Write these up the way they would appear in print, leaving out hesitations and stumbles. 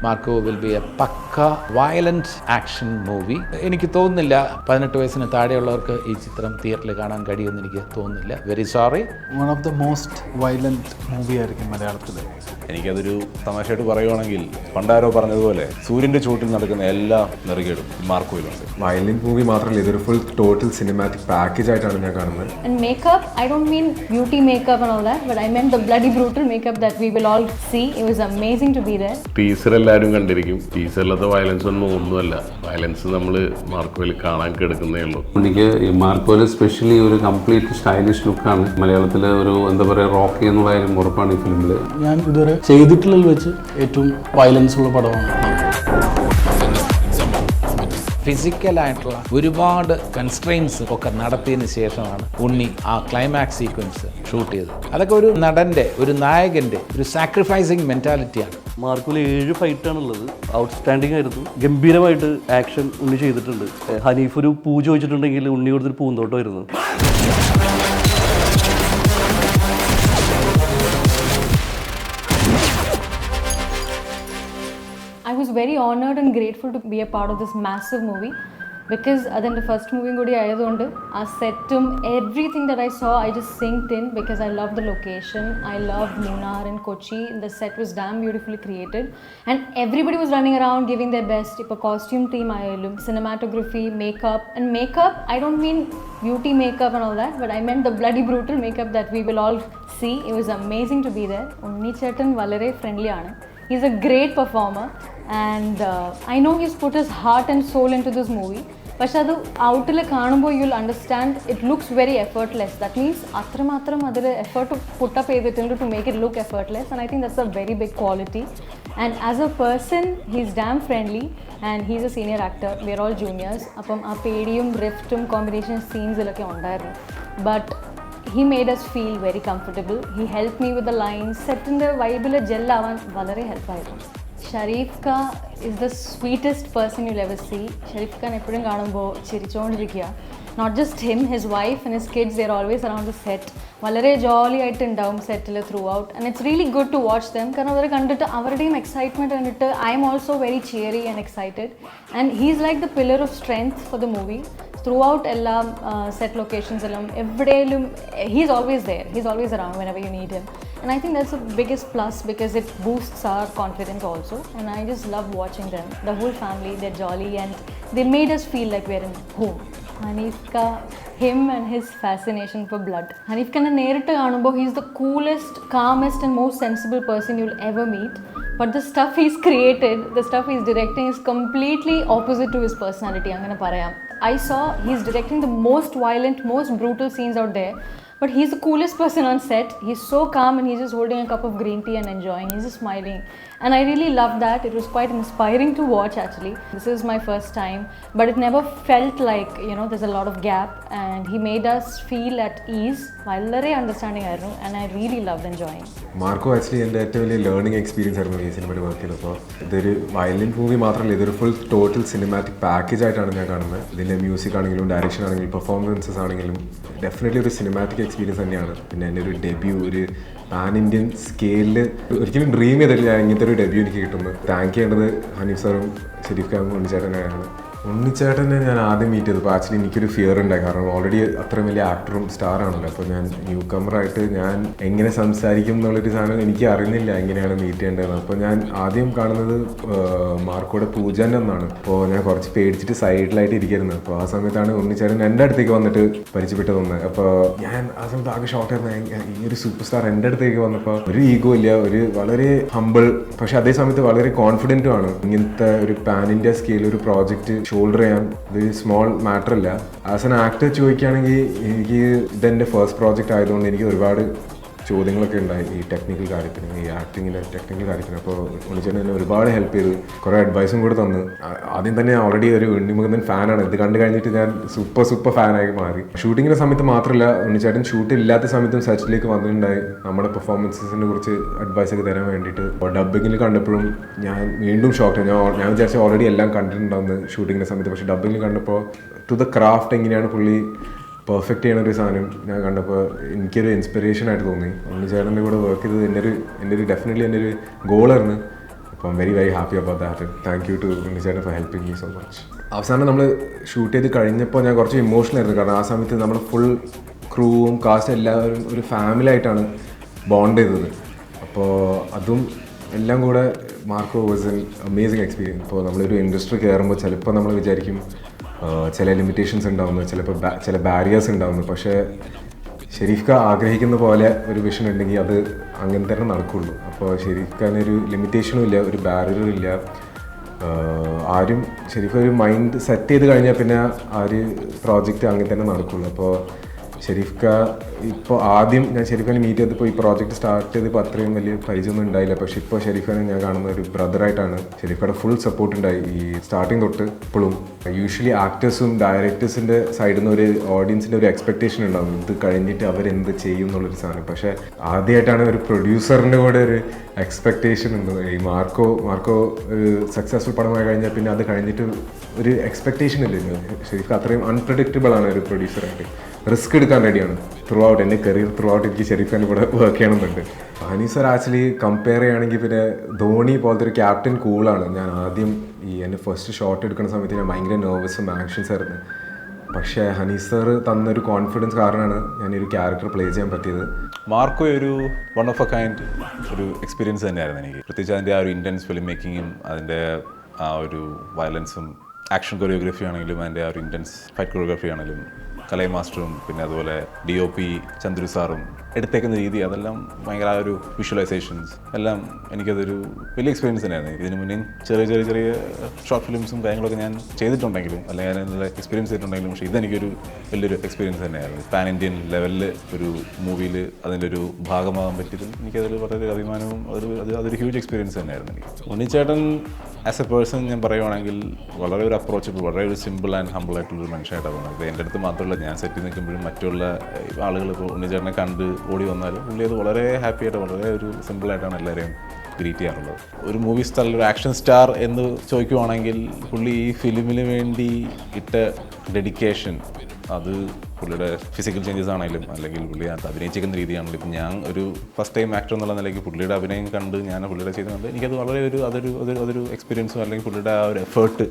Marco will be a pukka violent action movie. എനിക്ക് തോന്നുന്നില്ല 18 വയസ്സിന് താഴെയുള്ളവർക്ക് ഈ ചിത്രം തിയേറ്ററിൽ കാണാൻ കഴിയുമെന്ന് എനിക്ക് തോന്നുന്നില്ല. Very sorry. One of the most violent movie ആയിരിക്കും മലയാളത്തിൽ. എനിക്കതൊരു തമാശയായിട്ട് പറയുവാണെങ്കിൽ പണ്ടാരോ പറഞ്ഞതുപോലെ സൂര്യൻ്റെ ചുവട്ടിൽ നടക്കുന്ന എല്ലാ നെറുകേടും മാർക്കോയിലുണ്ട്. വയലന്റ് മൂവി മാത്രമല്ല, ഇതൊരു ഫുൾ ടോട്ടൽ സിനിമാറ്റിക് പാക്കേജ് ആയിട്ടാണ് ഞാൻ കാണുന്നത്. And makeup, I don't mean beauty makeup and all that, but I meant the bloody brutal makeup that we will all see. It was amazing to be there. Teaser എല്ലാവരും കണ്ടിരിക്കും. ടീസറിലത്തെ violence ഒന്നുമല്ല. Violence നമ്മൾ മാർക്കോയിൽ കാണാൻ കിടക്കുന്നേ ഉള്ളൂ. എനിക്ക് ഈ മാർക്കോയിൽ specially ഒരു complete stylish ലുക്കാണ്. മലയാളത്തിലെ ഒരു എന്താ പറയുക റോക്കി എന്നുള്ള കാര്യം ഉറപ്പാണ് ഈ ഫിലിമിൽ. ഞാൻ ഇതുവരെ ചെയ്തിട്ടുള്ളതിൽ വെച്ച് ഏറ്റവും വയലൻസ് ഉള്ള പടമാണ്. ഫിസിക്കലായിട്ടുള്ള ഒരുപാട് കൺസ്ട്രെയിൻസ് ഒക്കെ നടത്തിയതിന് ശേഷമാണ് ഉണ്ണി ആ ക്ലൈമാക്സ് സീക്വൻസ് ഷൂട്ട് ചെയ്തത്. അതൊക്കെ ഒരു നടൻ്റെ, ഒരു നായകൻ്റെ ഒരു സാക്രിഫൈസിങ് മെൻറ്റാലിറ്റിയാണ്. മാർക്കോയിൽ 7 ഫൈറ്റാണുള്ളത്. ഔട്ട്സ്റ്റാൻഡിങ് ആയിരുന്നു. ഗംഭീരമായിട്ട് ആക്ഷൻ ഉണ്ണി ചെയ്തിട്ടുണ്ട്. ഹനീഫ് ഒരു പൂ ചോദിച്ചിട്ടുണ്ടെങ്കിൽ ഉണ്ണി കൊടുത്തൊരു പൂന്തോട്ടമായിരുന്നു. I was very honored and grateful to be a part of this massive movie because അതിൻ്റെ ഫസ്റ്റ് മൂവിയും കൂടി ആയതുകൊണ്ട് ആ സെറ്റും everything that I saw, I just synced in because I loved the location. I loved Munnar and Kochi. The set was damn beautifully created and everybody was running around giving their best. ഇപ്പോൾ costume team ആയാലും cinematography, makeup, I don't mean beauty makeup and all that, but I meant the bloody brutal makeup that we will all see. It was amazing to be there. ഉണ്ണി ചേട്ടൻ വളരെ friendly ആണ്. He's a great performer and I know he's put his heart and soul into this movie. പക്ഷെ അത് ഔട്ടിൽ കാണുമ്പോൾ you will understand it looks very effortless. That means അത്രമാത്രം അതിൽ effort put up ചെയ്തിട്ടുണ്ട് to make it look effortless and I think that's a very big quality. And as a person he's damn friendly and he's a senior actor. We are all juniors. അപ്പം ആ പേടിയും റിഫ്റ്റും combination സീൻസിലൊക്കെ ഉണ്ടായിരുന്നു. But he made us feel very comfortable. He helped me with the lines. സെറ്റിൻ്റെ വൈബിൽ ജെല്ലാവാൻ വളരെ ഹെൽപ്പായിരുന്നു. Sharif Khan is the sweetest person you'll ever see. Sharif Khan എപ്പോഴും കാണുമ്പോൾ ചിരിച്ചുകൊണ്ടിരിക്കുക. Not just him, his wife and his kids, they're always around the set. വളരെ jolly ആയിട്ട് ഉണ്ടാവും സെറ്റിൽ throughout and it's really good to watch them. കാരണം അവരെ കണ്ടിട്ട് അവരുടെയും എക്സൈറ്റ്മെൻറ്റ് കണ്ടിട്ട് I'm also very cheery and excited and he's like the pillar of strength for the movie. Throughout എല്ലാം സെറ്റ് ലൊക്കേഷൻസിലും എവിടെയെങ്കിലും he's always there. He's always around whenever you need him. And I think that's the biggest plus because it boosts our confidence also. And I just love watching them. The whole family, they're jolly and they made us feel like we're in home. Hanif ka, him and his fascination for blood. Hanif Khan നേരിട്ട് കാണുമ്പോൾ he's the coolest, calmest and most sensible person you'll ever meet. But the stuff he's created, the stuff he's directing is completely opposite to his personality. അങ്ങനെ പറയാം. I saw he's directing the most violent, most brutal scenes out there. But he's the coolest person on set. He's so calm and he's just holding a cup of green tea and enjoying. He's just smiling. And I really loved that. It was quite inspiring to watch actually. This is my first time. But it never felt like, there's a lot of gap. And he made us feel at ease. വളരെ understanding ആയിരുന്നു. And I really loved enjoying. Marco actually എൻ്റെ ഏറ്റവും വലിയ learning experience ആയിരുന്നു ഈ സിനിമയിൽ work ചെയ്തപ്പോൾ. ഇതൊരു വയലന്റ് മൂവി മാത്രമല്ല, ഇതൊരു ഫുൾ ടോട്ടൽ സിനിമാറ്റിക് പാക്കേജ് ആയിട്ടാണ് ഞാൻ കാണുന്നത്. ഇതിൻ്റെ മ്യൂസിക് ആണെങ്കിലും ഡയറക്ഷൻ ആണെങ്കിലും പെർഫോമൻസസ് ആണെങ്കിലും ഡെഫിനറ്റ്ലി ഒരു സിനിമാറ്റിക് എക്സ്പീരിയൻസ് തന്നെയാണ്. പിന്നെ എൻ്റെ ഒരു ഡെബ്യൂ ഒരു പാൻ ഇന്ത്യൻ സ്കെയിലിൽ ഒരിക്കലും ഡ്രീം ചെയ്തിട്ടില്ല ഇങ്ങനത്തെ ഒരു ഡെബ്യൂ എനിക്ക് കിട്ടുന്നത്. താങ്ക് ചെയ്യേണ്ടത് ഹനീഫ് സാറും ഷരീഫ് ഖാനും ഉണ്ണിച്ചേട്ടനാണ്. ഉണ്ണിച്ചേട്ടനെ ഞാൻ ആദ്യം മീറ്റ് ചെയ്തപ്പോൾ ആക്ച്വലി എനിക്കൊരു ഫിയർ ഉണ്ടായി. കാരണം ഓൾറെഡി അത്രയും വലിയ ആക്ടറും സ്റ്റാറാണല്ലോ. അപ്പോൾ ഞാൻ ന്യൂ കമറായിട്ട് ഞാൻ എങ്ങനെ സംസാരിക്കും എന്നുള്ളൊരു സാധനം എനിക്ക് അറിയുന്നില്ല എങ്ങനെയാണ് മീറ്റ് ചെയ്യേണ്ടത്. അപ്പോൾ ഞാൻ ആദ്യം കാണുന്നത് മാർക്കോയുടെ പൂജൻ്റെ ഒന്നാണ്. അപ്പോൾ ഞാൻ കുറച്ച് പേടിച്ചിട്ട് സൈഡിലായിട്ട് ഇരിക്കുന്നത്. അപ്പോൾ ആ സമയത്താണ് ഉണ്ണിച്ചേട്ടൻ എൻ്റെ അടുത്തേക്ക് വന്നിട്ട് പരിചയപ്പെട്ടതൊന്ന്. അപ്പോൾ ഞാൻ ആ സമയത്ത് ആകെ ഷോക്കായിരുന്നു. ഈ ഒരു സൂപ്പർ സ്റ്റാർ എൻ്റെ അടുത്തേക്ക് വന്നപ്പോൾ ഒരു ഈഗോ ഇല്ല, ഒരു വളരെ ഹമ്പിൾ, പക്ഷെ അതേ സമയത്ത് വളരെ കോൺഫിഡൻറ്റും ആണ്. ഇങ്ങനത്തെ ഒരു പാൻ ഇന്ത്യ സ്കെയിൽ ഒരു പ്രോജക്റ്റ് ഷോൾഡർ ചെയ്യാൻ ഇത് സ്മോൾ മാറ്റർ അല്ല. ആസ് എൻ ആക്ടർ ചോദിക്കുകയാണെങ്കിൽ എനിക്ക് ഇതെൻ്റെ ഫസ്റ്റ് പ്രോജക്റ്റ് ആയതുകൊണ്ട് എനിക്ക് ഒരുപാട് ചോദ്യങ്ങളൊക്കെ ഉണ്ടായി ഈ ടെക്നിക്കൽ കാര്യത്തിന്, ഈ ആക്ടിങ്ങിൻ്റെ ടെക്നിക്കൽ കാര്യത്തിന്. അപ്പോൾ ഉണ്ണിച്ചേട്ടൻ എന്നെ ഒരുപാട് ഹെൽപ്പ് ചെയ്തു, കുറേ അഡ്വൈസും കൂടെ തന്നു. ആദ്യം തന്നെ ഓൾറെഡി ഒരു ഉണ്ണിമുകുന്ദൻ ഫാനാണ്. ഇത് കണ്ടു കഴിഞ്ഞിട്ട് ഞാൻ സൂപ്പർ ഫാനായി മാറി. ഷൂട്ടിങ്ങിൻ്റെ സമയത്ത് മാത്രമല്ല, ഉണ്ണിച്ചേട്ടൻ ഷൂട്ട് ഇല്ലാത്ത സമയത്തും സെറ്റിലേക്ക് വന്നിട്ടുണ്ടായി നമ്മുടെ പെർഫോമൻസിനെ കുറിച്ച് അഡ്വൈസൊക്കെ തരാൻ വേണ്ടിയിട്ട്. അപ്പോൾ ഡബ്ബിങ്ങിൽ കണ്ടപ്പോഴും ഞാൻ വീണ്ടും ഷോക്ക്. ഞാൻ വിചാരിച്ച ഓൾറെഡി എല്ലാം കണ്ടിട്ടുണ്ടാവുന്നത് ഷൂട്ടിങ്ങിൻ്റെ സമയത്ത്. പക്ഷേ ഡബ്ബിങ്ങിൽ കണ്ടപ്പോൾ ടു ദ ക്രാഫ്റ്റ് എങ്ങനെയാണ് പുള്ളി പെർഫെക്റ്റ് ചെയ്യണൊരു സാധനം ഞാൻ കണ്ടപ്പോൾ എനിക്കൊരു ഇൻസ്പിറേഷൻ ആയിട്ട് തോന്നി. ഉണ്ണിച്ചേട്ടൻ്റെ കൂടെ വർക്ക് ചെയ്തത് എൻ്റെ ഒരു ഡെഫിനറ്റ്ലി എൻ്റെ ഒരു ഗോളായിരുന്നു. അപ്പോൾ I'm very very happy about that. Thank you to ഉണ്ണിച്ചേട്ടൻ for helping me so much. അവസാനം നമ്മൾ ഷൂട്ട് ചെയ്ത് കഴിഞ്ഞപ്പോൾ ഞാൻ കുറച്ച് ഇമോഷണൽ ആയിരുന്നു. കാരണം ആ സമയത്ത് നമ്മൾ ഫുൾ ക്രൂവും കാസ്റ്റ് എല്ലാവരും ഒരു ഫാമിലി ആയിട്ടാണ് ബോണ്ട് ചെയ്തത്. അപ്പോൾ അതും എല്ലാം കൂടെ Marco was an amazing experience. ഇപ്പോൾ നമ്മളൊരു ഇൻഡസ്ട്രി കയറുമ്പോൾ ചിലപ്പോൾ നമ്മൾ വിചാരിക്കും ചില ലിമിറ്റേഷൻസ് ഉണ്ടാവുന്നു, ചിലപ്പോൾ ചില ബാരിയേഴ്സ് ഉണ്ടാവുന്നു. പക്ഷേ ഷെരീഫ് ഖാൻ ആഗ്രഹിക്കുന്ന പോലെ ഒരു വിഷൻ ഉണ്ടെങ്കിൽ അത് അങ്ങനെ തന്നെ നടക്കുള്ളൂ. അപ്പോൾ ഷെരീഫ് ഖാനൊരു ലിമിറ്റേഷനും ഇല്ല, ഒരു ബാരിയറും ഇല്ല. ആരും ഷെരീഫ് ഒരു മൈൻഡ് സെറ്റ് ചെയ്ത് കഴിഞ്ഞാൽ പിന്നെ ആ ഒരു പ്രോജക്റ്റ് അങ്ങനെ തന്നെ നടക്കുള്ളൂ. അപ്പോൾ ഷെരീഫ് ഖാൻ ഇപ്പോൾ ആദ്യം ഞാൻ ഷെരീഫ് ഖാനെ മീറ്റ് ചെയ്തപ്പോൾ ഈ പ്രോജക്റ്റ് സ്റ്റാർട്ട് ചെയ്തപ്പോൾ അത്രയും വലിയ പരിചയമൊന്നും ഉണ്ടായില്ല. പക്ഷേ ഇപ്പോൾ ഷെരീഫ് ഖാനെ ഞാൻ കാണുന്ന ഒരു ബ്രദറായിട്ടാണ്. ഷെരീഫ് ഖാൻ്റെ ഫുൾ സപ്പോർട്ട് ഉണ്ടായി ഈ സ്റ്റാർട്ടിങ് തൊട്ട് ഇപ്പോഴും. യൂഷ്വലി ആക്ടേഴ്സും ഡയറക്ടേഴ്സിൻ്റെ സൈഡിൽ നിന്ന് ഒരു ഓഡിയൻസിൻ്റെ ഒരു എക്സ്പെക്റ്റേഷൻ ഉണ്ടാകും, ഇത് കഴിഞ്ഞിട്ട് അവരെന്ത് ചെയ്യും എന്നുള്ളൊരു സാധനം. പക്ഷേ ആദ്യമായിട്ടാണ് ഒരു പ്രൊഡ്യൂസറിൻ്റെ കൂടെ ഒരു എക്സ്പെക്റ്റേഷൻ ഉണ്ട്. ഈ മാർക്കോ ഒരു സക്സസ്ഫുൾ പടമായി കഴിഞ്ഞാൽ പിന്നെ അത് കഴിഞ്ഞിട്ട് ഒരു എക്സ്പെക്റ്റേഷൻ ഇല്ല. ഷെരീഫ് ഖാൻ അത്രയും അൺപ്രഡിക്റ്റബിൾ ആണ് ഒരു പ്രൊഡ്യൂസറായിട്ട്. റിസ്ക് എടുക്കാൻ റെഡിയാണ്. ത്രൂ ഔട്ട് എൻ്റെ കരിയർ ത്രൂ ഔട്ട് എനിക്ക് ഷെരീഫ് ഖാൻ്റെ കൂടെ വർക്ക് ചെയ്യണമെന്നുണ്ട്. ഹനി സർ ആക്ച്വലി കമ്പയർ ചെയ്യുകയാണെങ്കിൽ പിന്നെ ധോണി പോലത്തെ ഒരു ക്യാപ്റ്റൻ കൂളാണ്. ഞാൻ ആദ്യം എൻ്റെ ഫസ്റ്റ് ഷോട്ട് എടുക്കുന്ന സമയത്ത് ഞാൻ ഭയങ്കര നെർവസും ആങ്ഷ്യസ് ആയിരുന്നു. പക്ഷേ ഹനി സർ തന്നൊരു കോൺഫിഡൻസ് കാരണമാണ് ഞാൻ ഒരു ക്യാരക്ടർ പ്ലേ ചെയ്യാൻ പറ്റിയത്. മാർക്കോ ഒരു വൺ ഓഫ് എ കൈൻഡ് ഒരു എക്സ്പീരിയൻസ് തന്നെയായിരുന്നു എനിക്ക്. പ്രത്യേകിച്ച് അതിൻ്റെ ആ ഒരു ഇൻറ്റൻസ് ഫിലിം മേക്കിങ്ങും അതിൻ്റെ ആ ഒരു വയലൻസും ആക്ഷൻ കൊറിയോഗ്രഫി ആണെങ്കിലും അതിൻ്റെ ആ ഒരു ഇൻറ്റൻസ് ഫൈറ്റ് കൊറിയോഗ്രഫി ആണെങ്കിലും കലൈ മാസ്റ്ററും പിന്നെ അതുപോലെ DOP ചന്ദ്രു സാറും എടുത്തേക്കുന്ന രീതി, അതെല്ലാം ഭയങ്കര ആ ഒരു വിഷ്വലൈസേഷൻസ് എല്ലാം എനിക്കതൊരു വലിയ എക്സ്പീരിയൻസ് തന്നെയായിരുന്നു. ഇതിന് മുന്നേ ചെറിയ ഷോർട്ട് ഫിലിംസും കാര്യങ്ങളൊക്കെ ഞാൻ ചെയ്തിട്ടുണ്ടെങ്കിലും അല്ലെങ്കിൽ ഞാൻ അതിനുള്ള എക്സ്പീരിയൻസ് ചെയ്തിട്ടുണ്ടെങ്കിലും പക്ഷേ ഇതെനിക്കൊരു വലിയൊരു എക്സ്പീരിയൻസ് തന്നെയായിരുന്നു. പാൻ ഇന്ത്യൻ ലെവലിൽ ഒരു മൂവിയിൽ അതിൻ്റെ ഒരു ഭാഗമാകാൻ പറ്റിയതും എനിക്കതിൽ വളരെ അഭിമാനവും അതൊരു ഹ്യൂജ് എക്സ്പീരിയൻസ് തന്നെയായിരുന്നു എനിക്ക്. ഉണ്ണിച്ചേട്ടൻ ആസ് എ പേഴ്സൺ ഞാൻ പറയുവാണെങ്കിൽ വളരെ ഒരു അപ്രോച്ചബിൾ, വളരെ ഒരു സിമ്പിൾ ആൻഡ് ഹമ്പിൾ ആയിട്ടുള്ളൊരു മനുഷ്യനായിട്ടാണ് തോന്നുന്നത്. ഇത് എൻ്റെ അടുത്ത് മാത്രമല്ല, ഞാൻ സെറ്റിൽ നിൽക്കുമ്പോഴും മറ്റുള്ള ആളുകൾ ഇപ്പോൾ ഉണ്ണിച്ചേട്ടനെ കണ്ട് ഓടി വന്നാലും പുള്ളി അത് വളരെ ഹാപ്പി ആയിട്ട് വളരെ ഒരു സിമ്പിളായിട്ടാണ് എല്ലാവരെയും ഗ്രീറ്റ് ചെയ്യാറുള്ളത്. ഒരു മൂവി സ്റ്റാർ, ഒരു ആക്ഷൻ സ്റ്റാർ എന്ന് ചോദിക്കുവാണെങ്കിൽ പുള്ളി ഈ ഫിലിമിന് വേണ്ടി ഇട്ട ഡെഡിക്കേഷൻ, അത് പുള്ളിയുടെ ഫിസിക്കൽ ചേഞ്ചസ് ആണെങ്കിലും അല്ലെങ്കിൽ പുള്ളി അത് അഭിനയിച്ചിരിക്കുന്ന രീതിയാണെങ്കിലും ഇപ്പം ഞാൻ ഒരു ഫസ്റ്റ് ടൈം ആക്ടർ എന്നുള്ള നിലയ്ക്ക് പുള്ളിയുടെ അഭിനയം കണ്ട് ഞാൻ പുള്ളിയുടെ ചെയ്ത് എനിക്കത് വളരെ അതൊരു എക്സ്പീരിയൻസും അല്ലെങ്കിൽ പുള്ളിയുടെ ആ ഒരു എഫേർട്ട്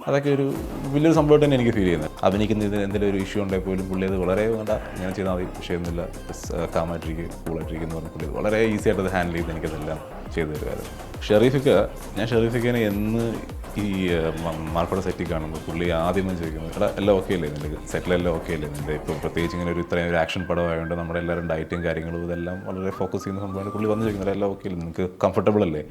അതൊക്കെ ഒരു വലിയൊരു സംഭവമായിട്ട് തന്നെ എനിക്ക് ഫീൽ ചെയ്യുന്നത്. അഭിനയിക്കുന്നതിന് എന്തെങ്കിലും ഒരു ഇഷ്യൂ ഉണ്ടെങ്കിൽ പോലും പുള്ളി അത് വളരെ ഇങ്ങനെ ചെയ്താൽ മതി, വിഷയമൊന്നുമില്ല, കാമായിട്ടിരിക്കുക, കൂളായിട്ടിരിക്കുക എന്ന് പറഞ്ഞാൽ പുള്ളി വളരെ ഈസി ആയിട്ട് അത് ഹാൻഡിൽ ചെയ്ത് എനിക്കതെല്ലാം ചെയ്തു തരുമായിരുന്നു. ഷെരീഫിക്കനെ എന്ന് ഈ മാർക്കോടെ സെറ്റിൽ കാണുമ്പോൾ പുള്ളി ആദ്യമേ ചോദിക്കുന്നത്, എടാ എല്ലാം ഓക്കെ അല്ലേ നിൻ്റെ സെറ്റിലെല്ലാം ഓക്കെ അല്ലേ നിൻ്റെ, ഇപ്പോൾ പ്രത്യേകിച്ച് ഇങ്ങനെ ഇത്രയും ഒരു ആക്ഷൻ പടമായതുകൊണ്ട് നമ്മുടെ എല്ലാവരും ഡയറ്റും കാര്യങ്ങളും ഇതെല്ലാം വളരെ ഫോക്കസ് ചെയ്യുന്ന സംഭവമാണ്. പുള്ളി വന്ന് ചോദിക്കുന്നത് എല്ലാം ഓക്കെ അല്ലേ, നിനക്ക് കംഫർട്ടബിൾ അല്ലേ,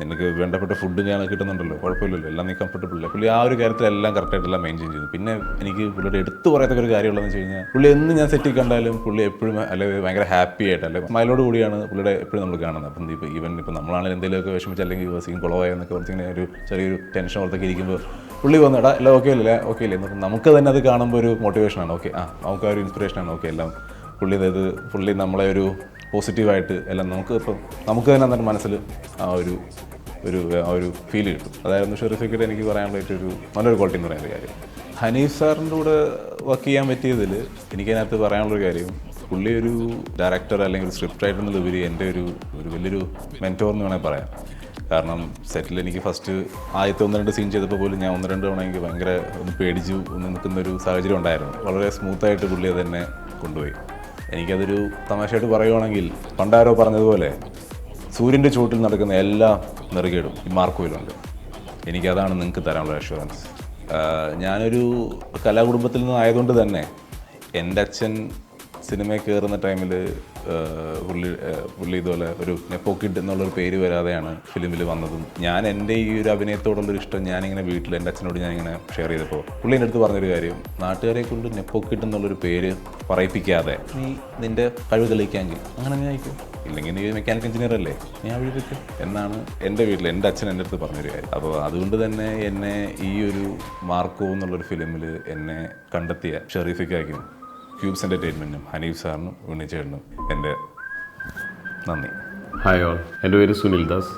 നിനക്ക് വേണ്ടപ്പെട്ട ഫുഡ് ഞാൻ കിട്ടുന്നുണ്ടല്ലോ, കുഴപ്പമില്ലല്ലോ, എല്ലാം നീ കംഫർട്ടബിൾ അല്ലേ. പുള്ളി ആ ഒരു കാര്യത്തിലെല്ലാം കറക്റ്റായിട്ടെല്ലാം മെയിൻറ്റെയിൻ ചെയ്തു. പിന്നെ എനിക്ക് പുള്ളിയുടെ എടുത്ത് പറയത്തക്ക ഒരു കാര്യമുള്ളതെന്ന് വെച്ച് കഴിഞ്ഞാൽ പുള്ളി എന്ന് ഞാൻ സെറ്റിൽ കണ്ടാലും പുള്ളി എപ്പോഴും അല്ലെങ്കിൽ ഭയങ്കര ഹാപ്പി ആയിട്ട് അല്ലെങ്കിൽ സ്മൈലോട് കൂടിയാണ് പുള്ളിയുടെ എപ്പോഴും നമ്മൾ കാണുന്നത്. അപ്പം ഇപ്പോൾ ഈവൻ ഇപ്പോൾ നമ്മളാണെങ്കിൽ എന്തെങ്കിലുമൊക്കെ വിഷമിച്ച് അല്ലെങ്കിൽ സീൻ കുളവായെന്നൊക്കെ കുറച്ചിങ്ങനെ ഒരു ചെറിയൊരു ടെൻഷൻ പുറത്തൊക്കെ ഇരിക്കുമ്പോൾ പുള്ളി വന്ന് എടാ എല്ലാം ഓക്കെ അല്ലേ എന്നൊക്കെ നമുക്ക് തന്നെ അത് കാണുമ്പോൾ ഒരു മോട്ടിവേഷനാണ്. ഓക്കെ നമുക്ക് ആ ഒരു ഇൻസ്പിറേഷനാണ്. ഓക്കെ എല്ലാം പുള്ളി നമ്മളെ ഒരു പോസിറ്റീവായിട്ട് എല്ലാം നമുക്ക് തന്നെ അന്നേരം മനസ്സിൽ ആ ഒരു ഫീൽ കിട്ടും. അതായിരുന്നു ഷെരീഫിക്കയുടെ എനിക്ക് പറയാനുള്ള ഏറ്റവും നല്ലൊരു ക്വാളിറ്റി എന്ന് പറയുന്ന കാര്യം. ഹനീഫ് സാറിൻ്റെ കൂടെ വർക്ക് ചെയ്യാൻ പറ്റിയതിൽ എനിക്കതിനകത്ത് പറയാനുള്ളൊരു കാര്യം, പുള്ളി ഒരു ഡയറക്ടർ അല്ലെങ്കിൽ സ്ക്രിപ്റ്റ് റൈറ്റർ എന്നുള്ളതിലുപരി എൻ്റെ ഒരു വലിയൊരു മെൻറ്റോർ എന്ന് വേണമെങ്കിൽ പറയാം. കാരണം സെറ്റിൽ എനിക്ക് ഫസ്റ്റ് ആദ്യത്തെ 1-2 സീൻ ചെയ്തപ്പോൾ പോലും ഞാൻ 1-2 തവണ എനിക്ക് ഭയങ്കര പേടിച്ചു നിൽക്കുന്നൊരു സാഹചര്യം ഉണ്ടായിരുന്നു. വളരെ സ്മൂത്തായിട്ട് പുള്ളി അത് തന്നെ കൊണ്ടുപോയി. എനിക്കതൊരു തമാശയായിട്ട് പറയുവാണെങ്കിൽ പണ്ടാരോ പറഞ്ഞതുപോലെ സൂര്യൻ്റെ ചുവട്ടിൽ നടക്കുന്ന എല്ലാ നെറുകേടും ഈ മാർക്കോയിലുണ്ട്. എനിക്കതാണ് നിങ്ങൾക്ക് തരാനുള്ള അഷ്വറൻസ്. ഞാനൊരു കലാകുടുംബത്തിൽ നിന്നായതുകൊണ്ട് തന്നെ എൻ്റെ അച്ഛൻ സിനിമയിൽ കയറുന്ന ടൈമിൽ പുള്ളി ഇതുപോലെ ഒരു നെപ്പോക്കിഡ് എന്നുള്ളൊരു പേര് വരാതെയാണ് ഫിലിമിൽ വന്നതും. ഞാൻ എൻ്റെ ഈ ഒരു അഭിനയത്തോടുള്ളൊരു ഇഷ്ടം ഞാനിങ്ങനെ വീട്ടിൽ എൻ്റെ അച്ഛനോട് ഞാനിങ്ങനെ ഷെയർ ചെയ്തപ്പോൾ പുള്ളി എൻ്റെ അടുത്ത് പറഞ്ഞൊരു കാര്യം, നാട്ടുകാരെ കൊണ്ട് നെപ്പോക്കിഡ് എന്നുള്ളൊരു പേര് പറയിപ്പിക്കാതെ നീ നിൻ്റെ കഴിവ് തെളിയിക്കാമെങ്കിൽ അങ്ങനെ നീ ആയിക്കും, ഇല്ലെങ്കിൽ നീ മെക്കാനിക്കൽ എഞ്ചിനീയർ അല്ലേ, നീ ആ വഴിക്ക് എന്നാണ് എൻ്റെ വീട്ടിൽ എൻ്റെ അച്ഛൻ എൻ്റെ അടുത്ത് പറഞ്ഞൊരു കാര്യം. അപ്പോൾ അതുകൊണ്ട് തന്നെ എന്നെ ഈ ഒരു മാർക്കോ എന്നുള്ളൊരു ഫിലിമിൽ എന്നെ കണ്ടെത്തിയ ഷെരീഫിക്കായിരിക്കും ക്യൂബ്സ് എൻ്റർടൈൻമെൻറ്റിനും ഹനീഫ് സാറിനും ഉണ്ണിച്ചേട്ടനും എൻ്റെ നന്ദി. ഹായ് ഓൾ, എൻ്റെ പേര് സുനിൽ ദാസ്.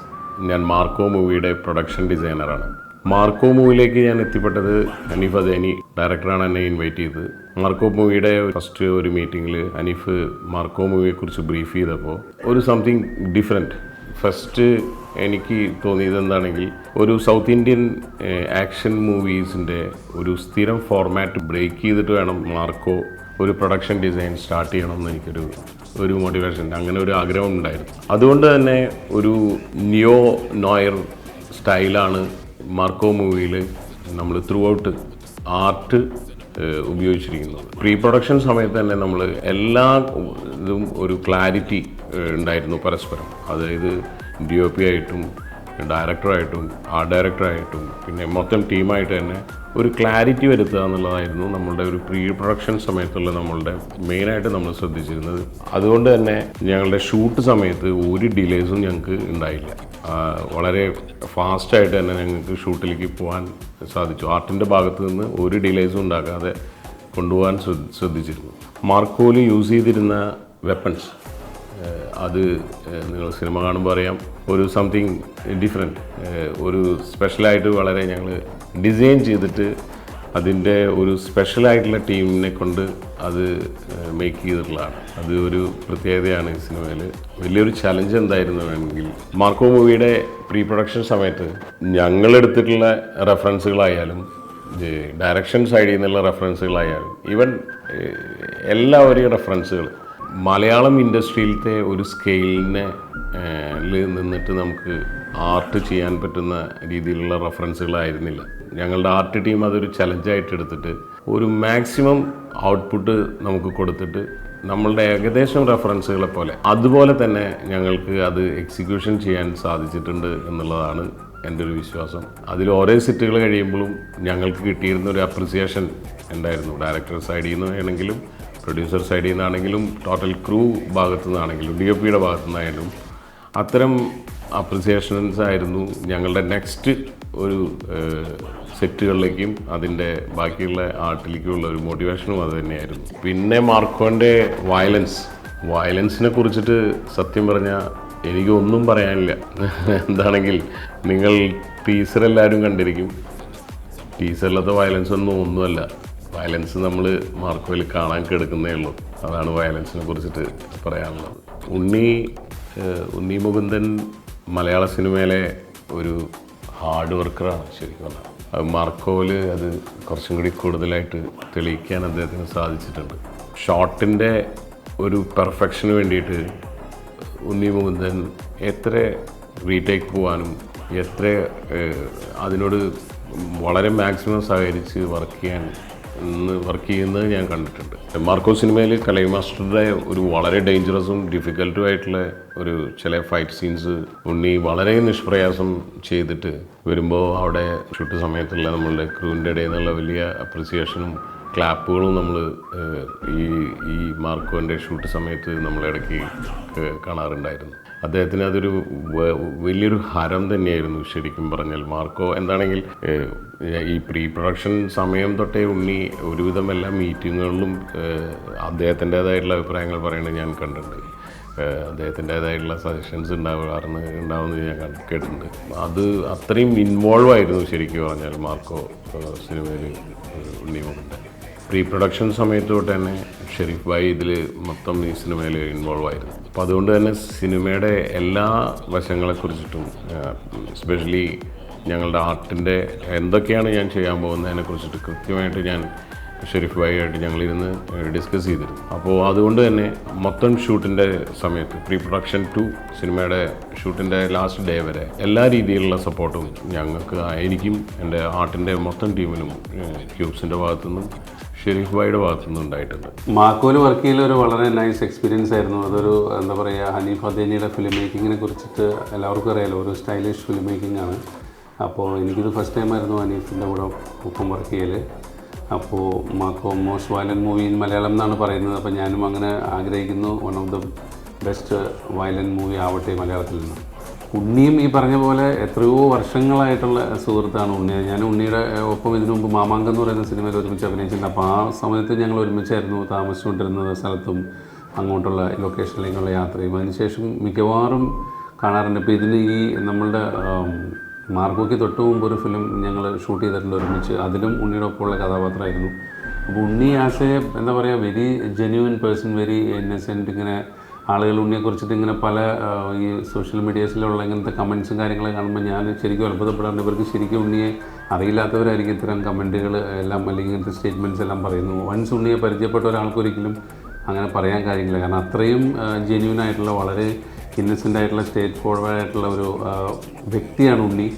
ഞാൻ മാർക്കോ മൂവിയുടെ പ്രൊഡക്ഷൻ ഡിസൈനറാണ്. മാർക്കോ മൂവിയിലേക്ക് ഞാൻ എത്തിപ്പെട്ടത് ഹനീഫ് അദേനി ഡയറക്ടറാണ് എന്നെ ഇൻവൈറ്റ് ചെയ്തത്. മാർക്കോ മൂവിയുടെ ഫസ്റ്റ് ഒരു മീറ്റിങ്ങിൽ ഹനീഫ് മാർക്കോ മൂവിയെക്കുറിച്ച് ബ്രീഫ് ചെയ്തപ്പോൾ ഒരു സംതിങ് ഡിഫറെൻറ്റ് ഫസ്റ്റ് എനിക്ക് തോന്നിയത് എന്താണെങ്കിൽ ഒരു സൗത്ത് ഇന്ത്യൻ ആക്ഷൻ മൂവീസിൻ്റെ ഒരു സ്ഥിരം ഫോർമാറ്റ് ബ്രേക്ക് ചെയ്തിട്ട് വേണം മാർക്കോ ഒരു പ്രൊഡക്ഷൻ ഡിസൈൻ സ്റ്റാർട്ട് ചെയ്യണമെന്ന് എനിക്കൊരു മോട്ടിവേഷൻ, അങ്ങനെ ഒരു ആഗ്രഹം ഉണ്ടായിരുന്നു. അതുകൊണ്ട് തന്നെ ഒരു നിയോ നോയർ സ്റ്റൈലാണ് മാർക്കോ മൂവിയിൽ നമ്മൾ ത്രൂ ഔട്ട് ആർട്ട് ഉപയോഗിച്ചിരിക്കുന്നത്. പ്രീ പ്രൊഡക്ഷൻ സമയത്ത് തന്നെ നമ്മൾ എല്ലാ ഇതും ഒരു ക്ലാരിറ്റി ഉണ്ടായിരുന്നു പരസ്പരം. അതായത് DOP ആയിട്ടും ഡയറക്ടറായിട്ടും ആർട്ട് ഡയറക്ടറായിട്ടും പിന്നെ മൊത്തം ടീമായിട്ട് തന്നെ ഒരു ക്ലാരിറ്റി വരുത്തുക എന്നുള്ളതായിരുന്നു നമ്മളുടെ ഒരു പ്രീ പ്രൊഡക്ഷൻ സമയത്തുള്ള നമ്മളുടെ മെയിനായിട്ട് നമ്മൾ ശ്രദ്ധിച്ചിരുന്നത്. അതുകൊണ്ട് തന്നെ ഞങ്ങളുടെ ഷൂട്ട് സമയത്ത് ഒരു ഡിലേസും ഞങ്ങൾക്ക് ഉണ്ടായില്ല. വളരെ ഫാസ്റ്റായിട്ട് തന്നെ ഞങ്ങൾക്ക് ഷൂട്ടിലേക്ക് പോകാൻ സാധിച്ചു. ആർട്ടിൻ്റെ ഭാഗത്ത് നിന്ന് ഒരു ഡിലേസും ഉണ്ടാക്കാതെ കൊണ്ടുപോകാൻ ശ്രദ്ധിച്ചിരുന്നു. മാർക്കോയിൽ യൂസ് ചെയ്തിരുന്ന വെപ്പൺസ് അത് നിങ്ങൾ സിനിമ കാണുമ്പോൾ അറിയാം, ഒരു സംതിങ് ഡിഫറെൻറ്റ്, ഒരു സ്പെഷ്യലായിട്ട് വളരെ ഞങ്ങൾ ഡിസൈൻ ചെയ്തിട്ട് അതിൻ്റെ ഒരു സ്പെഷ്യലായിട്ടുള്ള ടീമിനെ കൊണ്ട് അത് മേക്ക് ചെയ്തിട്ടുള്ളതാണ്. അത് ഒരു പ്രത്യേകതയാണ് ഈ സിനിമയിൽ. വലിയൊരു ചലഞ്ച് എന്തായിരുന്നു വേണമെങ്കിൽ മാർക്കോ മൂവിയുടെ പ്രീ പ്രൊഡക്ഷൻ സമയത്ത് ഞങ്ങളെടുത്തിട്ടുള്ള റെഫറൻസുകളായാലും ഡയറക്ഷൻ സൈഡിൽ നിന്നുള്ള റെഫറൻസുകളായാലും ഈവൻ എല്ലാവരെയും റെഫറൻസുകൾ മലയാളം ഇൻഡസ്ട്രിയിലത്തെ ഒരു സ്കെയിലിനെ നിന്നിട്ട് നമുക്ക് ആർട്ട് ചെയ്യാൻ പറ്റുന്ന രീതിയിലുള്ള റെഫറൻസുകളായിരുന്നില്ല. ഞങ്ങളുടെ ആർട്ട് ടീം അതൊരു ചലഞ്ചായിട്ട് എടുത്തിട്ട് ഒരു മാക്സിമം ഔട്ട്പുട്ട് നമുക്ക് കൊടുത്തിട്ട് നമ്മളുടെ ഏകദേശം റെഫറൻസുകളെ പോലെ അതുപോലെ തന്നെ ഞങ്ങൾക്ക് അത് എക്സിക്യൂഷൻ ചെയ്യാൻ സാധിച്ചിട്ടുണ്ട് എന്നുള്ളതാണ് എൻ്റെ ഒരു വിശ്വാസം. അതിൽ ഓരോ സെറ്റുകൾ കഴിയുമ്പോഴും ഞങ്ങൾക്ക് കിട്ടിയിരുന്ന ഒരു അപ്രിസിയേഷൻ ഉണ്ടായിരുന്നു. ഡയറക്ടർ സൈഡിൽ നിന്ന് ആണെങ്കിലും പ്രൊഡ്യൂസർ സൈഡിൽ നിന്നാണെങ്കിലും ടോട്ടൽ ക്രൂ ഭാഗത്തു നിന്നാണെങ്കിലും DOPയുടെ ഭാഗത്തു നിന്നായാലും അത്തരം അപ്രിസിയേഷൻസ് ആയിരുന്നു ഞങ്ങളുടെ നെക്സ്റ്റ് ഒരു സെറ്റുകളിലേക്കും അതിൻ്റെ ബാക്കിയുള്ള ആർട്ടിലേക്കുള്ള ഒരു മോട്ടിവേഷനും അത് തന്നെയായിരുന്നു. പിന്നെ മാർക്കോൻ്റെ വയലൻസിനെ കുറിച്ചിട്ട് സത്യം പറഞ്ഞാൽ എനിക്കൊന്നും പറയാനില്ല. എന്താണെങ്കിൽ നിങ്ങൾ ടീസർ എല്ലാവരും കണ്ടിരിക്കും. ടീസറിലത്തെ വയലൻസ് ഒന്നുമല്ല. വയലൻസ് നമ്മൾ മാർക്കോയിൽ കാണാൻ കിടക്കുന്നേ ഉള്ളൂ. അതാണ് വയലൻസിനെ കുറിച്ചിട്ട് പറയാനുള്ളത്. ഉണ്ണി മുകുന്ദൻ മലയാള സിനിമയിലെ ഒരു ഹാർഡ് വർക്കറാണ് ശരിക്കും പറഞ്ഞാൽ. മാർക്കോയിൽ അത് കുറച്ചും കൂടി കൂടുതലായിട്ട് തെളിയിക്കാൻ അദ്ദേഹത്തിന് സാധിച്ചിട്ടുണ്ട്. ഷോട്ടിൻ്റെ ഒരു പെർഫെക്ഷന് വേണ്ടിയിട്ട് ഉണ്ണി മുകുന്ദൻ എത്ര റീടേക്ക് പോകാനും എത്ര അതിനോട് വളരെ മാക്സിമം സഹകരിച്ച് വർക്ക് ചെയ്യുന്നത് ഞാൻ കണ്ടിട്ടുണ്ട്. മാർക്കോ സിനിമയിൽ കലൈ മാസ്റ്ററുടെ ഒരു വളരെ ഡേഞ്ചറസും ഡിഫിക്കൽട്ടും ആയിട്ടുള്ള ഒരു ചില ഫൈറ്റ് സീൻസ് ഉണ്ണി വളരെ നിഷ്പ്രയാസം ചെയ്തിട്ട് വരുമ്പോൾ അവിടെ ഷൂട്ട് സമയത്തുള്ള നമ്മളുടെ ക്രൂവിൻ്റെ ഇടയിൽ നിന്നുള്ള വലിയ അപ്രിസിയേഷനും ക്ലാപ്പുകളും നമ്മൾ ഈ മാർക്കോൻ്റെ ഷൂട്ട് സമയത്ത് നമ്മളിടയ്ക്ക് കാണാറുണ്ടായിരുന്നു. അദ്ദേഹത്തിന് അതൊരു വലിയൊരു ഹരം തന്നെയായിരുന്നു ശരിക്കും പറഞ്ഞാൽ. മാർക്കോ എന്താണെങ്കിൽ ഈ പ്രീ പ്രൊഡക്ഷൻ സമയം തൊട്ടേ ഉണ്ണി ഒരുവിധം എല്ലാ മീറ്റിങ്ങുകളിലും അദ്ദേഹത്തിൻ്റേതായിട്ടുള്ള അഭിപ്രായങ്ങൾ പറയുന്നത് ഞാൻ കണ്ടിട്ടുണ്ട്. അദ്ദേഹത്തിൻ്റേതായിട്ടുള്ള സജഷൻസ് ഉണ്ടാവുന്നത് ഞാൻ കേട്ടിട്ടുണ്ട്. അത് അത്രയും ഇൻവോൾവ് ആയിരുന്നു ശരിക്കും പറഞ്ഞാൽ മാർക്കോ സിനിമയിൽ ഉണ്ണി മുകുന്ദൻ. പ്രീ പ്രൊഡക്ഷൻ സമയത്ത് തൊട്ട് തന്നെ ഷെരീഫ് ഭായി ഇതിൽ മൊത്തം ഈ സിനിമയിൽ ഇൻവോൾവ് ആയിരുന്നു. അപ്പോൾ അതുകൊണ്ട് തന്നെ സിനിമയുടെ എല്ലാ വശങ്ങളെക്കുറിച്ചിട്ടും എസ്പെഷ്യലി ഞങ്ങളുടെ ആർട്ടിൻ്റെ എന്തൊക്കെയാണ് ഞാൻ ചെയ്യാൻ പോകുന്നതിനെ കുറിച്ചിട്ട് കൃത്യമായിട്ട് ഞാൻ ഷെരീഫ് ഭായിയായിട്ട് ഞങ്ങളിരുന്ന് ഡിസ്കസ് ചെയ്തിരുന്നു. അപ്പോൾ അതുകൊണ്ട് തന്നെ മൊത്തം ഷൂട്ടിൻ്റെ സമയത്ത് പ്രീ പ്രൊഡക്ഷൻ ടു സിനിമയുടെ ഷൂട്ടിൻ്റെ ലാസ്റ്റ് ഡേ വരെ എല്ലാ രീതിയിലുള്ള സപ്പോർട്ടും ഞങ്ങൾക്ക് എനിക്കും എൻ്റെ ആർട്ടിൻ്റെ മൊത്തം ടീമിനും ക്യൂബ്സിൻ്റെ ഭാഗത്തുനിന്നും ഷെരീഫ് ഭായിയുടെ ഭാഗത്തുനിന്നും ഉണ്ടായിട്ടുണ്ട്. മാർക്കോയിൽ വർക്ക് ചെയ്യൽ ഒരു വളരെ നൈസ് എക്സ്പീരിയൻസ് ആയിരുന്നു. അതൊരു എന്താ പറയുക, ഹനീഫ് അദേനിയുടെ ഫിലിം മേക്കിങ്ങിനെ കുറിച്ചിട്ട് എല്ലാവർക്കും അറിയാലോ, ഒരു സ്റ്റൈലിഷ് ഫിലിം മേക്കിംഗ് ആണ്. അപ്പോൾ എനിക്കിത് ഫസ്റ്റ് ടൈം ആയിരുന്നു ഹനീഫിൻ്റെ കൂടെ ഒപ്പം വർക്ക് ചെയ്യൽ. അപ്പോൾ Marco most violent movie in Malayalam എന്നാണ് പറയുന്നത്. അപ്പോൾ ഞാനും അങ്ങനെ ആഗ്രഹിക്കുന്നു, one of the best violent movie ആവട്ടെ മലയാളത്തിൽ നിന്ന്. ഉണ്ണിയും ഈ പറഞ്ഞ പോലെ എത്രയോ വർഷങ്ങളായിട്ടുള്ള സുഹൃത്താണ് ഉണ്ണി. ഞാൻ ഉണ്ണിയുടെ ഒപ്പം ഇതിനു മുമ്പ് മാമാങ്കം എന്ന് പറയുന്ന സിനിമയിൽ ഒരുമിച്ച് അഭിനയിച്ചിട്ടുണ്ട്. അപ്പോൾ ആ സമയത്ത് ഞങ്ങൾ ഒരുമിച്ചായിരുന്നു താമസിച്ചുകൊണ്ടിരുന്നത്, സ്ഥലത്തും അങ്ങോട്ടുള്ള ലൊക്കേഷനിലേക്കുള്ള യാത്രയും. അതിനുശേഷം മിക്കവാറും കാണാറുണ്ട്. ഇപ്പോൾ ഇതിന് ഈ നമ്മളുടെ മാർക്കോയ്ക്ക് തൊട്ട് മുമ്പ് ഒരു ഫിലിം ഞങ്ങൾ ഷൂട്ട് ചെയ്തിട്ടുണ്ട് ഒരുമിച്ച്. അതിലും ഉണ്ണിയുടെ ഒപ്പമുള്ള കഥാപാത്രമായിരുന്നു. അപ്പോൾ ഉണ്ണി ആസ് എ എന്താ പറയുക very genuine person, very innocent, ഇങ്ങനെ ആളുകൾ ഉണ്ണിയെക്കുറിച്ചിട്ട് ഇങ്ങനെ പല ഈ സോഷ്യൽ മീഡിയാസിലുള്ള ഇങ്ങനത്തെ കമൻസും കാര്യങ്ങളൊക്കെ കാണുമ്പോൾ ഞാൻ ശരിക്കും അത്ഭുതപ്പെടാറുണ്ട്. ഇവർക്ക് ശരിക്കും ഉണ്ണിയെ അറിയില്ലാത്തവരായിരിക്കും ഇത്തരം കമൻറ്റുകൾ എല്ലാം അല്ലെങ്കിൽ ഇങ്ങനത്തെ സ്റ്റേറ്റ്മെൻറ്റ്സ് എല്ലാം പറയുന്നു. വൺസ് ഉണ്ണിയെ പരിചയപ്പെട്ട ഒരാൾക്കൊരിക്കലും അങ്ങനെ പറയാൻ കാര്യമില്ല. കാരണം അത്രയും ജെന്യൂൻ ആയിട്ടുള്ള വളരെ ഇന്നസെൻ്റ് ആയിട്ടുള്ള സ്ട്രേറ്റ് ഫോർവേഡ് ആയിട്ടുള്ള ഒരു വ്യക്തിയാണ് ഉണ്ണി.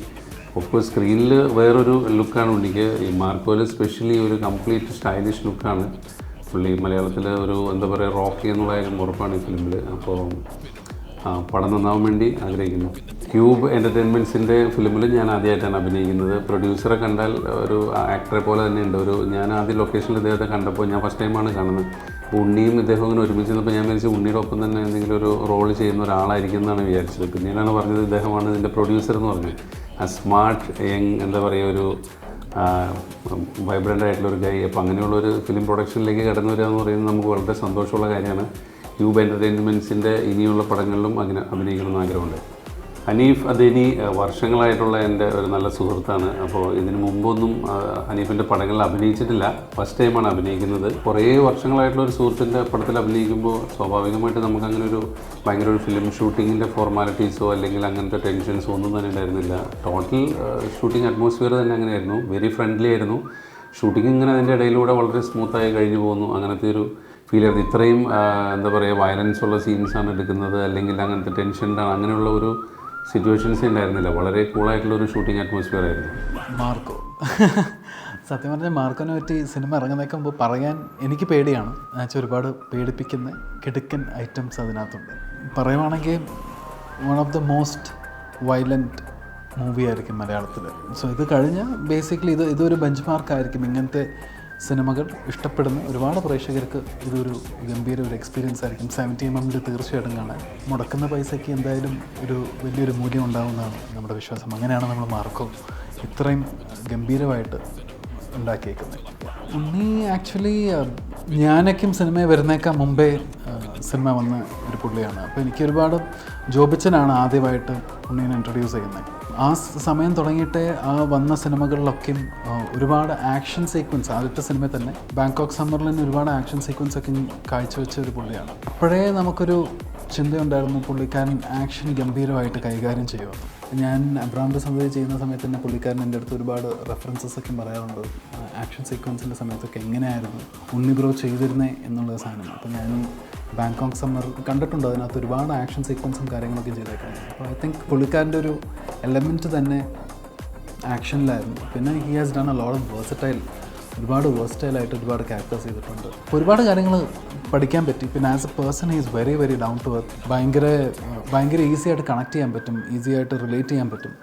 ഒഫ്കോഴ്സ് സ്ക്രീനിൽ വേറൊരു ലുക്കാണ് ഉണ്ണിക്ക്. ഈ മാർക്കോയിൽ സ്പെഷ്യലി ഒരു കംപ്ലീറ്റ് സ്റ്റൈലിഷ് ലുക്കാണ് പുള്ളി. മലയാളത്തിൽ ഒരു എന്താ പറയുക റോക്കി എന്നുള്ള കാര്യം ഉറപ്പാണ് ഈ ഫിലിമിൽ. അപ്പോൾ പടം നന്നാവാൻ വേണ്ടി ആഗ്രഹിക്കുന്നു. ക്യൂബ് എൻ്റർടൈൻമെൻറ്റ്സിൻ്റെ ഫിലിമിൽ ഞാൻ ആദ്യമായിട്ടാണ് അഭിനയിക്കുന്നത്. പ്രൊഡ്യൂസറെ കണ്ടാൽ ഒരു ആക്ടറെ പോലെ തന്നെ ഉണ്ട്. ഞാൻ ആദ്യം ലൊക്കേഷനിൽ ഇദ്ദേഹത്തെ കണ്ടപ്പോൾ ഞാൻ ഫസ്റ്റ് ടൈമാണ് കാണുന്നത്. ഉണ്ണിയും ഇദ്ദേഹവും ഇങ്ങനെ ഒരുമിച്ച് നിന്നപ്പോൾ ഞാൻ വിചാരിച്ചു ഉണ്ണിയുടെ ഒപ്പം തന്നെ എന്തെങ്കിലും ഒരു റോൾ ചെയ്യുന്ന ഒരാളായിരിക്കും എന്നാണ് വിചാരിച്ചത്. പിന്നീടാണ് പറഞ്ഞത് ഇദ്ദേഹമാണ് ഇതിൻ്റെ പ്രൊഡ്യൂസർ എന്ന് പറഞ്ഞത്. ആ സ്മാർട്ട് യങ് എന്താ പറയുക ഒരു വൈബ്രൻ്റ് ആയിട്ടുള്ളൊരു ഗൈ. അപ്പോൾ അങ്ങനെയുള്ളൊരു ഫിലിം പ്രൊഡക്ഷനിലേക്ക് കടന്നു വരിക എന്ന് പറയുന്നത് നമുക്ക് വളരെ സന്തോഷമുള്ള കാര്യമാണ്. ക്യൂബ് എൻ്റർടൈൻമെൻറ്റ്സിൻ്റെ ഇനിയുള്ള പടങ്ങളിലും അങ്ങനെ അഭിനയിക്കണമെന്ന് ആഗ്രഹമുണ്ട്. ഹനീഫ് അദേനി വർഷങ്ങളായിട്ടുള്ള എൻ്റെ ഒരു നല്ല സുഹൃത്താണ്. അപ്പോൾ ഇതിന് മുമ്പൊന്നും ഹനീഫിൻ്റെ പടങ്ങളിൽ അഭിനയിച്ചിട്ടില്ല. ഫസ്റ്റ് ടൈമാണ് അഭിനയിക്കുന്നത്. കുറേ വർഷങ്ങളായിട്ടുള്ള ഒരു സുഹൃത്തിൻ്റെ പടത്തിൽ അഭിനയിക്കുമ്പോൾ സ്വാഭാവികമായിട്ട് നമുക്കങ്ങനെ ഒരു ഭയങ്കര ഒരു ഫിലിം ഷൂട്ടിങ്ങിൻ്റെ ഫോർമാലിറ്റീസോ അല്ലെങ്കിൽ അങ്ങനത്തെ ടെൻഷൻസോ ഒന്നും തന്നെ ഉണ്ടായിരുന്നില്ല. ടോട്ടൽ ഷൂട്ടിംഗ് അറ്റ്മോസ്ഫിയർ തന്നെ അങ്ങനെയായിരുന്നു. വെരി ഫ്രണ്ട്ലി ആയിരുന്നു. ഷൂട്ടിംഗ് ഇങ്ങനെ അതിൻ്റെ ഇടയിലൂടെ വളരെ സ്മൂത്തായി കഴിഞ്ഞു പോകുന്നു. അങ്ങനത്തെ ഒരു ഫീൽ ആയിരുന്നു. ഇത്രയും എന്താ പറയുക വയലൻസ് ഉള്ള സീൻസാണ് എടുക്കുന്നത് അല്ലെങ്കിൽ അങ്ങനത്തെ ടെൻഷൻ്റെ അങ്ങനെയുള്ള ഒരു സിറ്റുവേഷൻസ് ഉണ്ടായിരുന്നില്ല. വളരെ കൂളായിട്ടുള്ളൊരു ഷൂട്ടിംഗ് അറ്റ്മോസ്ഫിയർ ആയിരുന്നു. മാർക്കോ സത്യം പറഞ്ഞാൽ മാർക്കോനെ പറ്റി സിനിമ ഇറങ്ങുന്നതിന് മുമ്പ് പറയാൻ എനിക്ക് പേടിയാണ്. എന്നുവെച്ചാൽ ഒരുപാട് പേടിപ്പിക്കുന്ന കിടുക്കൻ ഐറ്റംസ് അതിനകത്തുണ്ട്. പറയുവാണെങ്കിൽ one of the most violent movie ആയിരിക്കും മലയാളത്തിൽ. സോ ഇത് കഴിഞ്ഞാൽ ബേസിക്കലി ഇതൊരു ബെഞ്ച് മാർക്കായിരിക്കും. ഇങ്ങനത്തെ സിനിമകൾ ഇഷ്ടപ്പെടുന്ന ഒരുപാട് പ്രേക്ഷകർക്ക് ഇതൊരു ഗംഭീര ഒരു എക്സ്പീരിയൻസ് ആയിരിക്കും. 70mm തീർച്ചയായിട്ടും കാണാൻ. മുടക്കുന്ന പൈസയ്ക്ക് എന്തായാലും ഒരു വലിയൊരു മൂല്യം ഉണ്ടാകുമെന്നാണ് നമ്മുടെ വിശ്വാസം. അങ്ങനെയാണ് നമ്മൾ മാർക്കോ ഇത്രയും ഗംഭീരമായിട്ട് ഉണ്ടാക്കിയേക്കുന്നത്. ഉണ്ണി ആക്ച്വലി ഞാനൊക്കെയും സിനിമയിൽ വരുന്നേക്കാൾ മുമ്പേ സിനിമ വന്ന ഒരു പുള്ളിയാണ്. അപ്പോൾ എനിക്ക് ഒരുപാട് ജോബിച്ചനാണ് ആദ്യമായിട്ട് ഉണ്ണീനെ ഇൻട്രൊഡ്യൂസ് ചെയ്യുന്നത്. ആ സമയം തുടങ്ങിയിട്ട് ആ വന്ന സിനിമകളിലൊക്കെയും ഒരുപാട് ആക്ഷൻ സീക്വൻസ്, ആദ്യത്തെ സിനിമയിൽ തന്നെ ബാങ്കോക്ക് സമ്മറിൽ തന്നെ ഒരുപാട് ആക്ഷൻ സീക്വൻസ് ഒക്കെ കാഴ്ചവെച്ച ഒരു പുള്ളിയാണ്. അപ്പോഴേ നമുക്കൊരു ചിന്തയുണ്ടായിരുന്നു പുള്ളിക്കാരൻ ആക്ഷൻ ഗംഭീരമായിട്ട് കൈകാര്യം ചെയ്യുമെന്ന്. ഞാൻ അബ്രഹാമിൻ്റെ സന്ധതി ചെയ്യുന്ന സമയത്ത് തന്നെ പുള്ളിക്കാരൻ എൻ്റെ അടുത്ത് ഒരുപാട് റെഫറൻസസ് ഒക്കെ പറയാറുണ്ട്. ആക്ഷൻ സീക്വൻസിൻ്റെ സമയത്തൊക്കെ എങ്ങനെയായിരുന്നു ഉണ്ണി ബ്രോ ചെയ്തിരുന്നത് എന്നുള്ള സാധനം. അപ്പോൾ ഞാൻ ബാങ്കോക്ക് സമ്മർ കണ്ടിട്ടുണ്ട്. അതിനകത്ത് ഒരുപാട് ആക്ഷൻ സീക്വൻസും കാര്യങ്ങളൊക്കെ ചെയ്തേക്കുന്നത്. അപ്പോൾ ഐ തിങ്ക് പുള്ളിക്കാരൻ്റെ ഒരു എലമെൻറ്റ് തന്നെ ആക്ഷനിലായിരുന്നു. പിന്നെ he has done a lot of ഒരുപാട് വേഴ്സ്റ്റൈലായിട്ട് ഒരുപാട് ക്യാരക്ടേഴ്സ് ചെയ്തിട്ടുണ്ട്. അപ്പോൾ ഒരുപാട് കാര്യങ്ങൾ പഠിക്കാൻ പറ്റി. പിന്നെ as a person he is very very down to earth. ഭയങ്കര ഈസി ആയിട്ട് കണക്ട് ചെയ്യാൻ പറ്റും, ഈസി ആയിട്ട് റിലേറ്റ് ചെയ്യാൻ പറ്റും.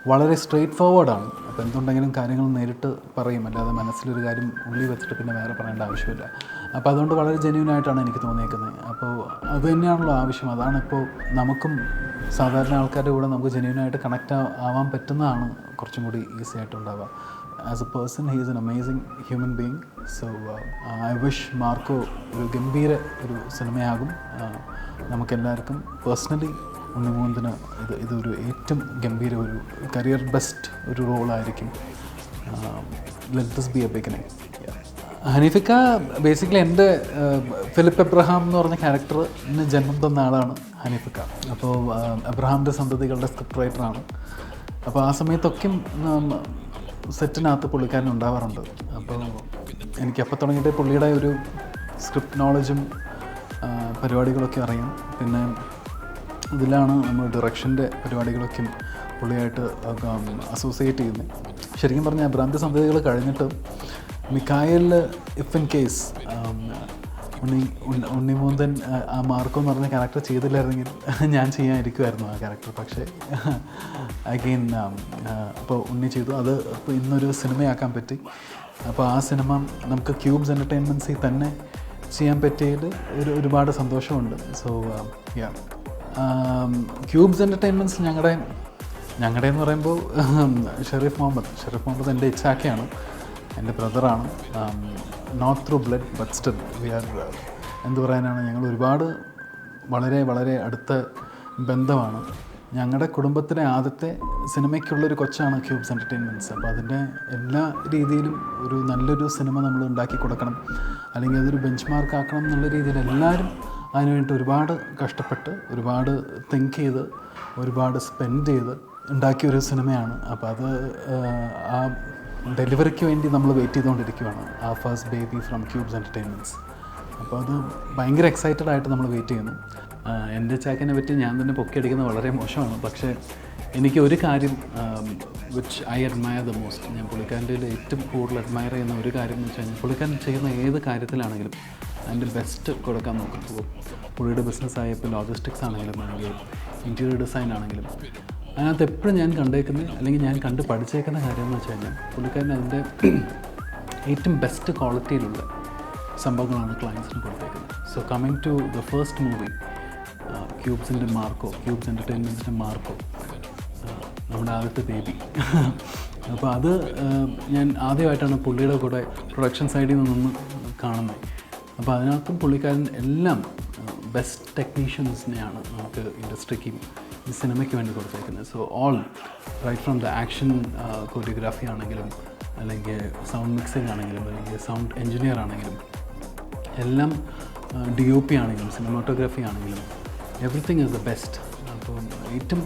വളരെ സ്ട്രെയിറ്റ് ഫോർവേഡാണ്. അപ്പോൾ എന്തുണ്ടെങ്കിലും കാര്യങ്ങൾ നേരിട്ട് പറയും, അല്ലാതെ മനസ്സിലൊരു കാര്യം ഉള്ളിൽ വെച്ചിട്ട് പിന്നെ വേറെ പറയേണ്ട ആവശ്യമില്ല. അപ്പോൾ അതുകൊണ്ട് വളരെ ജെന്യൂനായിട്ടാണ് എനിക്ക് തോന്നിയേക്കുന്നത്. അപ്പോൾ അത് തന്നെയാണല്ലോ ആവശ്യം. അതാണിപ്പോൾ നമുക്കും സാധാരണ ആൾക്കാരുടെ കൂടെ നമുക്ക് ജെന്യൂനായിട്ട് കണക്റ്റ് ആവാൻ പറ്റുന്നതാണ് കുറച്ചും കൂടി ഈസി ആയിട്ടുണ്ടാവുക. As a person he is an amazing human being. So I wish Marco ഒരു ഗംഭീര ഒരു സിനിമയാകും. നമുക്കെല്ലാവർക്കും പേഴ്സണലി ഉണ്ണിമൂന്തിന് ഇതൊരു ഏറ്റവും ഗംഭീര ഒരു കരിയർ ബെസ്റ്റ് ഒരു റോളായിരിക്കും. Let this be a beginning. ഹനീഫിക്ക ബേസിക്കലി എൻ്റെ ഫിലിപ്പ് എബ്രഹാം എന്ന് പറഞ്ഞ ക്യാരക്ടറിന് ജന്മം തന്ന ആളാണ് ഹനീഫിക്ക. അപ്പോൾ എബ്രഹാമിൻ്റെ സന്തതികളുടെ സ്ക്രിപ്റ്റ് റൈറ്ററാണ്. അപ്പോൾ ആ സമയത്തൊക്കെയും സെറ്റിനകത്ത് പുള്ളിക്കാരൻ ഉണ്ടാവാറുണ്ട്. അപ്പോൾ എനിക്കപ്പോൾ തുടങ്ങിയിട്ട് പുള്ളിയുടെ ഒരു സ്ക്രിപ്റ്റ് നോളജും പരിപാടികളൊക്കെ അറിയാം. പിന്നെ ഇതിലാണ് നമ്മൾ ഡയറക്ഷൻ്റെ പരിപാടികളൊക്കെ പുള്ളിയായിട്ട് അസോസിയേറ്റ് ചെയ്യുന്നത്. ശരിക്കും പറഞ്ഞാൽ അബ്രാമിൻ്റെ സന്തതികൾ കഴിഞ്ഞിട്ട് മിക്കായലിൽ ഇഫ് ഇൻ കേസ് ഉണ്ണിമൂന്തൻ ആ മാർക്കോ എന്ന് പറഞ്ഞ ക്യാരക്ടർ ചെയ്തില്ലായിരുന്നെങ്കിൽ ഞാൻ ചെയ്യാനിരിക്കുമായിരുന്നു ആ ക്യാരക്ടർ. പക്ഷേ അഗെയിൻ അപ്പോൾ ഉണ്ണി ചെയ്തു. അത് ഇപ്പോൾ ഇന്നൊരു സിനിമയാക്കാൻ പറ്റി. അപ്പോൾ ആ സിനിമ നമുക്ക് ക്യൂബ്സ് എൻ്റർടൈൻമെൻറ്റ്സിൽ തന്നെ ചെയ്യാൻ പറ്റിയതിൽ ഒരുപാട് സന്തോഷമുണ്ട്. സോ യാ, ക്യൂബ്സ് എൻ്റർടൈൻമെൻറ്റ്സ് ഞങ്ങളുടെ എന്ന് പറയുമ്പോൾ ഷെരീഫ് മുഹമ്മദ് എൻ്റെ ഇച്ഛാക്കയാണ്, എൻ്റെ ബ്രദറാണ്. Not through blood but still we are എന്ത് പറയാനാണ്, ഞങ്ങൾ ഒരുപാട് വളരെ അടുത്ത ബന്ധമാണ്. ഞങ്ങളുടെ കുടുംബത്തിലെ ആദ്യത്തെ സിനിമയ്ക്കുള്ളൊരു കൊച്ചാണ് ക്യൂബ്സ് എൻ്റർടൈൻമെൻറ്റ്സ്. അപ്പോൾ അതിൻ്റെ എല്ലാ രീതിയിലും ഒരു നല്ലൊരു സിനിമ നമ്മൾ ഉണ്ടാക്കി കൊടുക്കണം, അല്ലെങ്കിൽ അതൊരു ബെഞ്ച് മാർക്ക് ആക്കണം എന്നുള്ള രീതിയിൽ എല്ലാവരും അതിനുവേണ്ടി ഒരുപാട് കഷ്ടപ്പെട്ട് ഒരുപാട് തിങ്ക് ചെയ്ത് ഒരുപാട് സ്പെൻഡ് ചെയ്ത് ഉണ്ടാക്കിയൊരു സിനിമയാണ്. അപ്പോൾ അത് ആ ഡെലിവറിക്ക് വേണ്ടി നമ്മൾ വെയിറ്റ് ചെയ്തുകൊണ്ടിരിക്കുകയാണ്, ആ first baby from cubes entertainments. അപ്പോൾ അത് ഭയങ്കര എക്സൈറ്റഡ് ആയിട്ട് നമ്മൾ വെയിറ്റ് ചെയ്യുന്നു. എൻ്റെ ചാക്കിനെ പറ്റി ഞാൻ തന്നെ പൊക്കിയടിക്കുന്നത് വളരെ മോശമാണ്. പക്ഷേ എനിക്ക് ഒരു കാര്യം which I admire the most, ഞാൻ പുള്ളിക്കാരൻ്റെ ഏറ്റവും കൂടുതൽ അഡ്മയർ ചെയ്യുന്ന ഒരു കാര്യം എന്ന് വെച്ച് കഴിഞ്ഞാൽ പുള്ളിക്കാരൻ ചെയ്യുന്ന ഏത് കാര്യത്തിലാണെങ്കിലും അതിൻ്റെ ബെസ്റ്റ് കൊടുക്കാൻ നോക്കും. ഇപ്പോൾ പുള്ളിയുടെ ബിസിനസ്സായ ഇപ്പോൾ ലോജിസ്റ്റിക്സ് ആണെങ്കിലും അല്ലെങ്കിൽ ഇൻറ്റീരിയർ ഡിസൈൻ ആണെങ്കിലും അതിനകത്ത് എപ്പോഴും ഞാൻ കണ്ടേക്കുന്നത് അല്ലെങ്കിൽ ഞാൻ കണ്ട് പഠിച്ചേക്കുന്ന കാര്യം എന്ന് വെച്ച് കഴിഞ്ഞാൽ പുള്ളിക്കാരൻ അതിൻ്റെ ഏറ്റവും ബെസ്റ്റ് ക്വാളിറ്റിയിലുള്ള സംഭവങ്ങളാണ് ക്ലയൻസിന് കൊടുത്തേക്കുന്നത്. So coming to the first movie ക്യൂബ്സിൻ്റെ മാർക്കോ, ക്യൂബ്സ് എൻ്റർടൈൻമെൻറ്റ്സിൻ്റെ മാർക്കോ, നമ്മുടെ ആദ്യത്തെ ബേബി. അപ്പോൾ അത് ഞാൻ ആദ്യമായിട്ടാണ് പുള്ളിയുടെ കൂടെ പ്രൊഡക്ഷൻ സൈഡിൽ നിന്ന് കാണുന്നത്. അപ്പോൾ അതിനകത്തും പുള്ളിക്കാരൻ എല്ലാം ബെസ്റ്റ് ടെക്നീഷ്യൻസിനെയാണ് നമുക്ക് ഇൻഡസ്ട്രിക്ക് ഈ സിനിമയ്ക്ക് വേണ്ടി കൊടുത്തേക്കുന്നത്. So all right from the action choreography ആണെങ്കിലും അല്ലെങ്കിൽ സൗണ്ട് മിക്സിംഗ് ആണെങ്കിലും അല്ലെങ്കിൽ സൗണ്ട് എൻജിനീയർ ആണെങ്കിലും എല്ലാം DOP ആണെങ്കിലും സിനിമാറ്റോഗ്രാഫി ആണെങ്കിലും എവറിത്തിങ് ഈസ് ദ ബെസ്റ്റ്. അപ്പോൾ ഏറ്റവും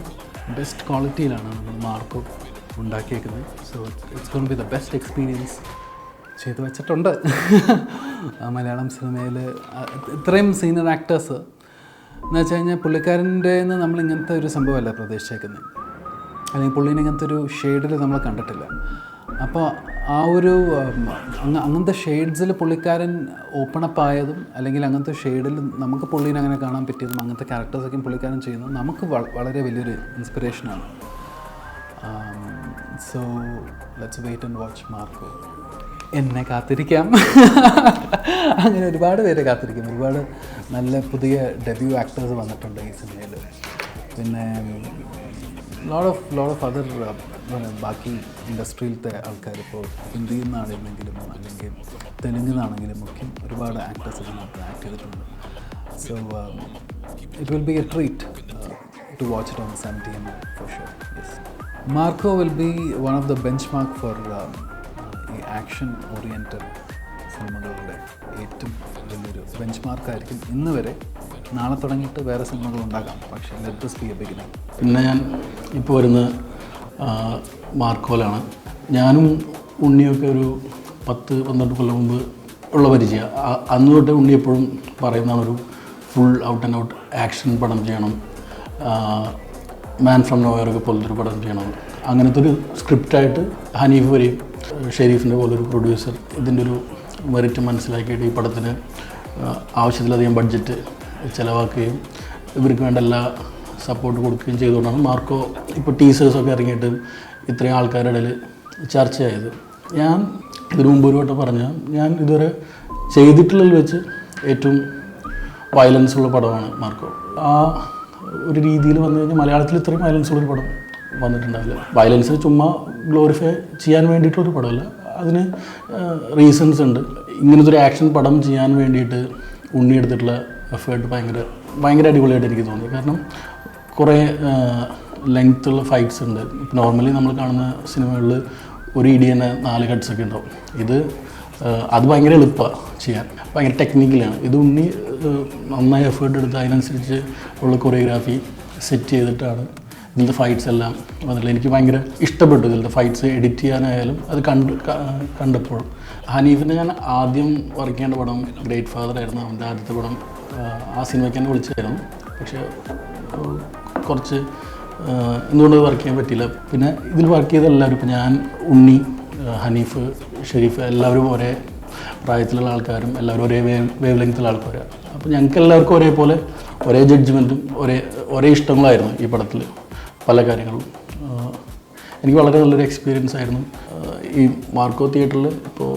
ബെസ്റ്റ് ക്വാളിറ്റിയിലാണ് നമ്മൾ മാർക്കോ ഉണ്ടാക്കിയേക്കുന്നത്. So it's gonna be the best experience ചെയ്തു വെച്ചിട്ടുണ്ട്. മലയാളം സിനിമയിൽ ഇത്രയും സീനിയർ ആക്ടേഴ്സ് എന്ന് വെച്ച് കഴിഞ്ഞാൽ പുള്ളിക്കാരൻ്റെ നമ്മൾ ഇങ്ങനത്തെ ഒരു സംഭവമല്ല പ്രതീക്ഷിച്ചേക്കുന്നത്, അല്ലെങ്കിൽ പുള്ളീനെ ഇങ്ങനത്തെ ഒരു ഷെയ്ഡിൽ നമ്മൾ കണ്ടിട്ടില്ല. അപ്പോൾ ആ ഒരു അങ്ങനത്തെ ഷെയ്ഡ്സിൽ പുള്ളിക്കാരൻ ഓപ്പണപ്പ് ആയതും അല്ലെങ്കിൽ അങ്ങനത്തെ ഷെയ്ഡിൽ നമുക്ക് പുള്ളീനെ അങ്ങനെ കാണാൻ പറ്റിയതും അങ്ങനത്തെ ക്യാരക്ടേഴ്സൊക്കെ പുള്ളിക്കാരൻ ചെയ്യുന്നത് നമുക്ക് വളരെ വലിയൊരു ഇൻസ്പിറേഷനാണ്. So let's wait and watch Marco. എന്നെ കാത്തിരിക്കാം. അങ്ങനെ ഒരുപാട് പേരെ കാത്തിരിക്കും. ഒരുപാട് നല്ല പുതിയ ഡെബ്യൂ ആക്ടേഴ്സ് വന്നിട്ടുണ്ട് ഈ സിനിമയിൽ. പിന്നെ ലോട്ട് ഓഫ് അതർ ബാക്കി ഇൻഡസ്ട്രിയിലത്തെ ആൾക്കാർ, ഇപ്പോൾ ഹിന്ദിയിൽ നിന്നാണെങ്കിലും അല്ലെങ്കിൽ തെലുങ്കിൽ നിന്നാണെങ്കിലും ഒക്കെ ഒരുപാട് ആക്ടേഴ്സ് ഇതിനകത്ത് ആക്ട് ചെയ്തിട്ടുണ്ട്. So it will be a treat to watch it on 7 PM for sure. Yes, Marco will be one of the benchmark for ഈ ആക്ഷൻ ഓറിയൻറ്റഡ് സിനിമകളുടെ ഏറ്റവും വലിയൊരു ബെഞ്ച് മാർക്കായിരിക്കും ഇന്ന് വരെ. നാളെ തുടങ്ങിയിട്ട് വേറെ സിനിമകൾ ഉണ്ടാകാം, പക്ഷേ let this be a beginning. പിന്നെ ഞാൻ ഇപ്പോൾ വരുന്ന മാർക്കോലാണ്. ഞാനും ഉണ്ണിയൊക്കെ ഒരു 10-12 കൊല്ലം മുമ്പ് ഉള്ള പരിചയം. അന്ന് തൊട്ടേ ഉണ്ണി എപ്പോഴും പറയുന്നതാണ് ഒരു full out and out action പടം ചെയ്യണം, മാൻ ഫ്രം നോയറൊക്കെ പോലത്തെ ഒരു പടം ചെയ്യണം. അങ്ങനത്തെ ഒരു സ്ക്രിപ്റ്റായിട്ട് ഹനീഫ് വരെയും ഷെരീഫിൻ്റെ പോലൊരു പ്രൊഡ്യൂസർ ഇതിൻ്റെ ഒരു മെറിറ്റ് മനസ്സിലാക്കിയിട്ട് ഈ പടത്തിന് ആവശ്യത്തിലധികം ബഡ്ജറ്റ് ചിലവാക്കുകയും ഇവർക്ക് വേണ്ട എല്ലാ സപ്പോർട്ട് കൊടുക്കുകയും ചെയ്തുകൊണ്ടാണ് മാർക്കോ ഇപ്പോൾ ടീസേഴ്സൊക്കെ ഇറങ്ങിയിട്ട് ഇത്രയും ആൾക്കാരുടെ ഇടയിൽ ചർച്ചയായത്. ഞാൻ ഇതിനു മുമ്പ് ഒരു വട്ടം പറഞ്ഞ ഞാൻ ഇതുവരെ ചെയ്തിട്ടുള്ളതിൽ വെച്ച് ഏറ്റവും വയലൻസ് ഉള്ള പടമാണ് മാർക്കോ. ആ ഒരു രീതിയിൽ വന്നു കഴിഞ്ഞാൽ മലയാളത്തിൽ ഇത്രയും വയലൻസ് ഉള്ളൊരു പടം വന്നിട്ടുണ്ടാവില്ല. വയലൻസിന് ചുമ്മാ ഗ്ലോറിഫൈ ചെയ്യാൻ വേണ്ടിയിട്ടൊരു പടമല്ല, അതിന് റീസൺസ് ഉണ്ട്. ഇങ്ങനത്തെ ഒരു ആക്ഷൻ പടം ചെയ്യാൻ വേണ്ടിയിട്ട് ഉണ്ണി എടുത്തിട്ടുള്ള എഫേർട്ട് ഭയങ്കര അടിപൊളിയായിട്ട് എനിക്ക് തോന്നി. കാരണം കുറേ ലെങ്ത്തുള്ള ഫൈറ്റ്സ് ഉണ്ട്. ഇപ്പോൾ നോർമലി നമ്മൾ കാണുന്ന സിനിമകളിൽ ഒരു ഇടി തന്നെ 4 കട്ട്സൊക്കെ ഉണ്ടാവും. ഇത് അത് ഭയങ്കര എളുപ്പമാണ് ചെയ്യാൻ, ഭയങ്കര ടെക്നിക്കലാണ്. ഇത് ഉണ്ണി നന്നായി എഫേർട്ട് എടുത്ത് അതിനനുസരിച്ച് ഉള്ള കൊറിയോഗ്രാഫി സെറ്റ് ചെയ്തിട്ടാണ് ഇതിലത്തെ ഫൈറ്റ്സ് എല്ലാം വന്നിട്ടുള്ളത്. എനിക്ക് ഭയങ്കര ഇഷ്ടപ്പെട്ടു ഇതിലത്തെ ഫൈറ്റ്സ്. എഡിറ്റ് ചെയ്യാനായാലും അത് കണ്ടപ്പോൾ ഹനീഫിനെ ഞാൻ ആദ്യം വർക്ക് ചെയ്യേണ്ട പടം ഗ്രേറ്റ് ഫാദർ ആയിരുന്നു. അവൻ്റെ ആദ്യത്തെ പടം. ആ സിനിമയ്ക്ക് തന്നെ വിളിച്ചായിരുന്നു, പക്ഷേ കുറച്ച് എന്തുകൊണ്ട് വർക്ക് ചെയ്യാൻ പറ്റിയില്ല. പിന്നെ ഇതിൽ വർക്ക് ചെയ്ത എല്ലാവരും, ഇപ്പോൾ ഞാൻ, ഉണ്ണി, ഹനീഫ്, ഷെരീഫ് എല്ലാവരും ഒരേ പ്രായത്തിലുള്ള ആൾക്കാരും എല്ലാവരും ഒരേ വേവ് ലെങ്ത്തുള്ള ആൾക്കാരാണ്. അപ്പോൾ ഞങ്ങൾക്ക് എല്ലാവർക്കും ഒരേപോലെ ഒരേ ജഡ്ജ്മെൻറ്റും ഒരേ ഇഷ്ടങ്ങളായിരുന്നു ഈ പടത്തിൽ പല കാര്യങ്ങളും. എനിക്ക് വളരെ നല്ലൊരു എക്സ്പീരിയൻസ് ആയിരുന്നു. ഈ മാർക്കോ തിയേറ്ററിൽ ഇപ്പോൾ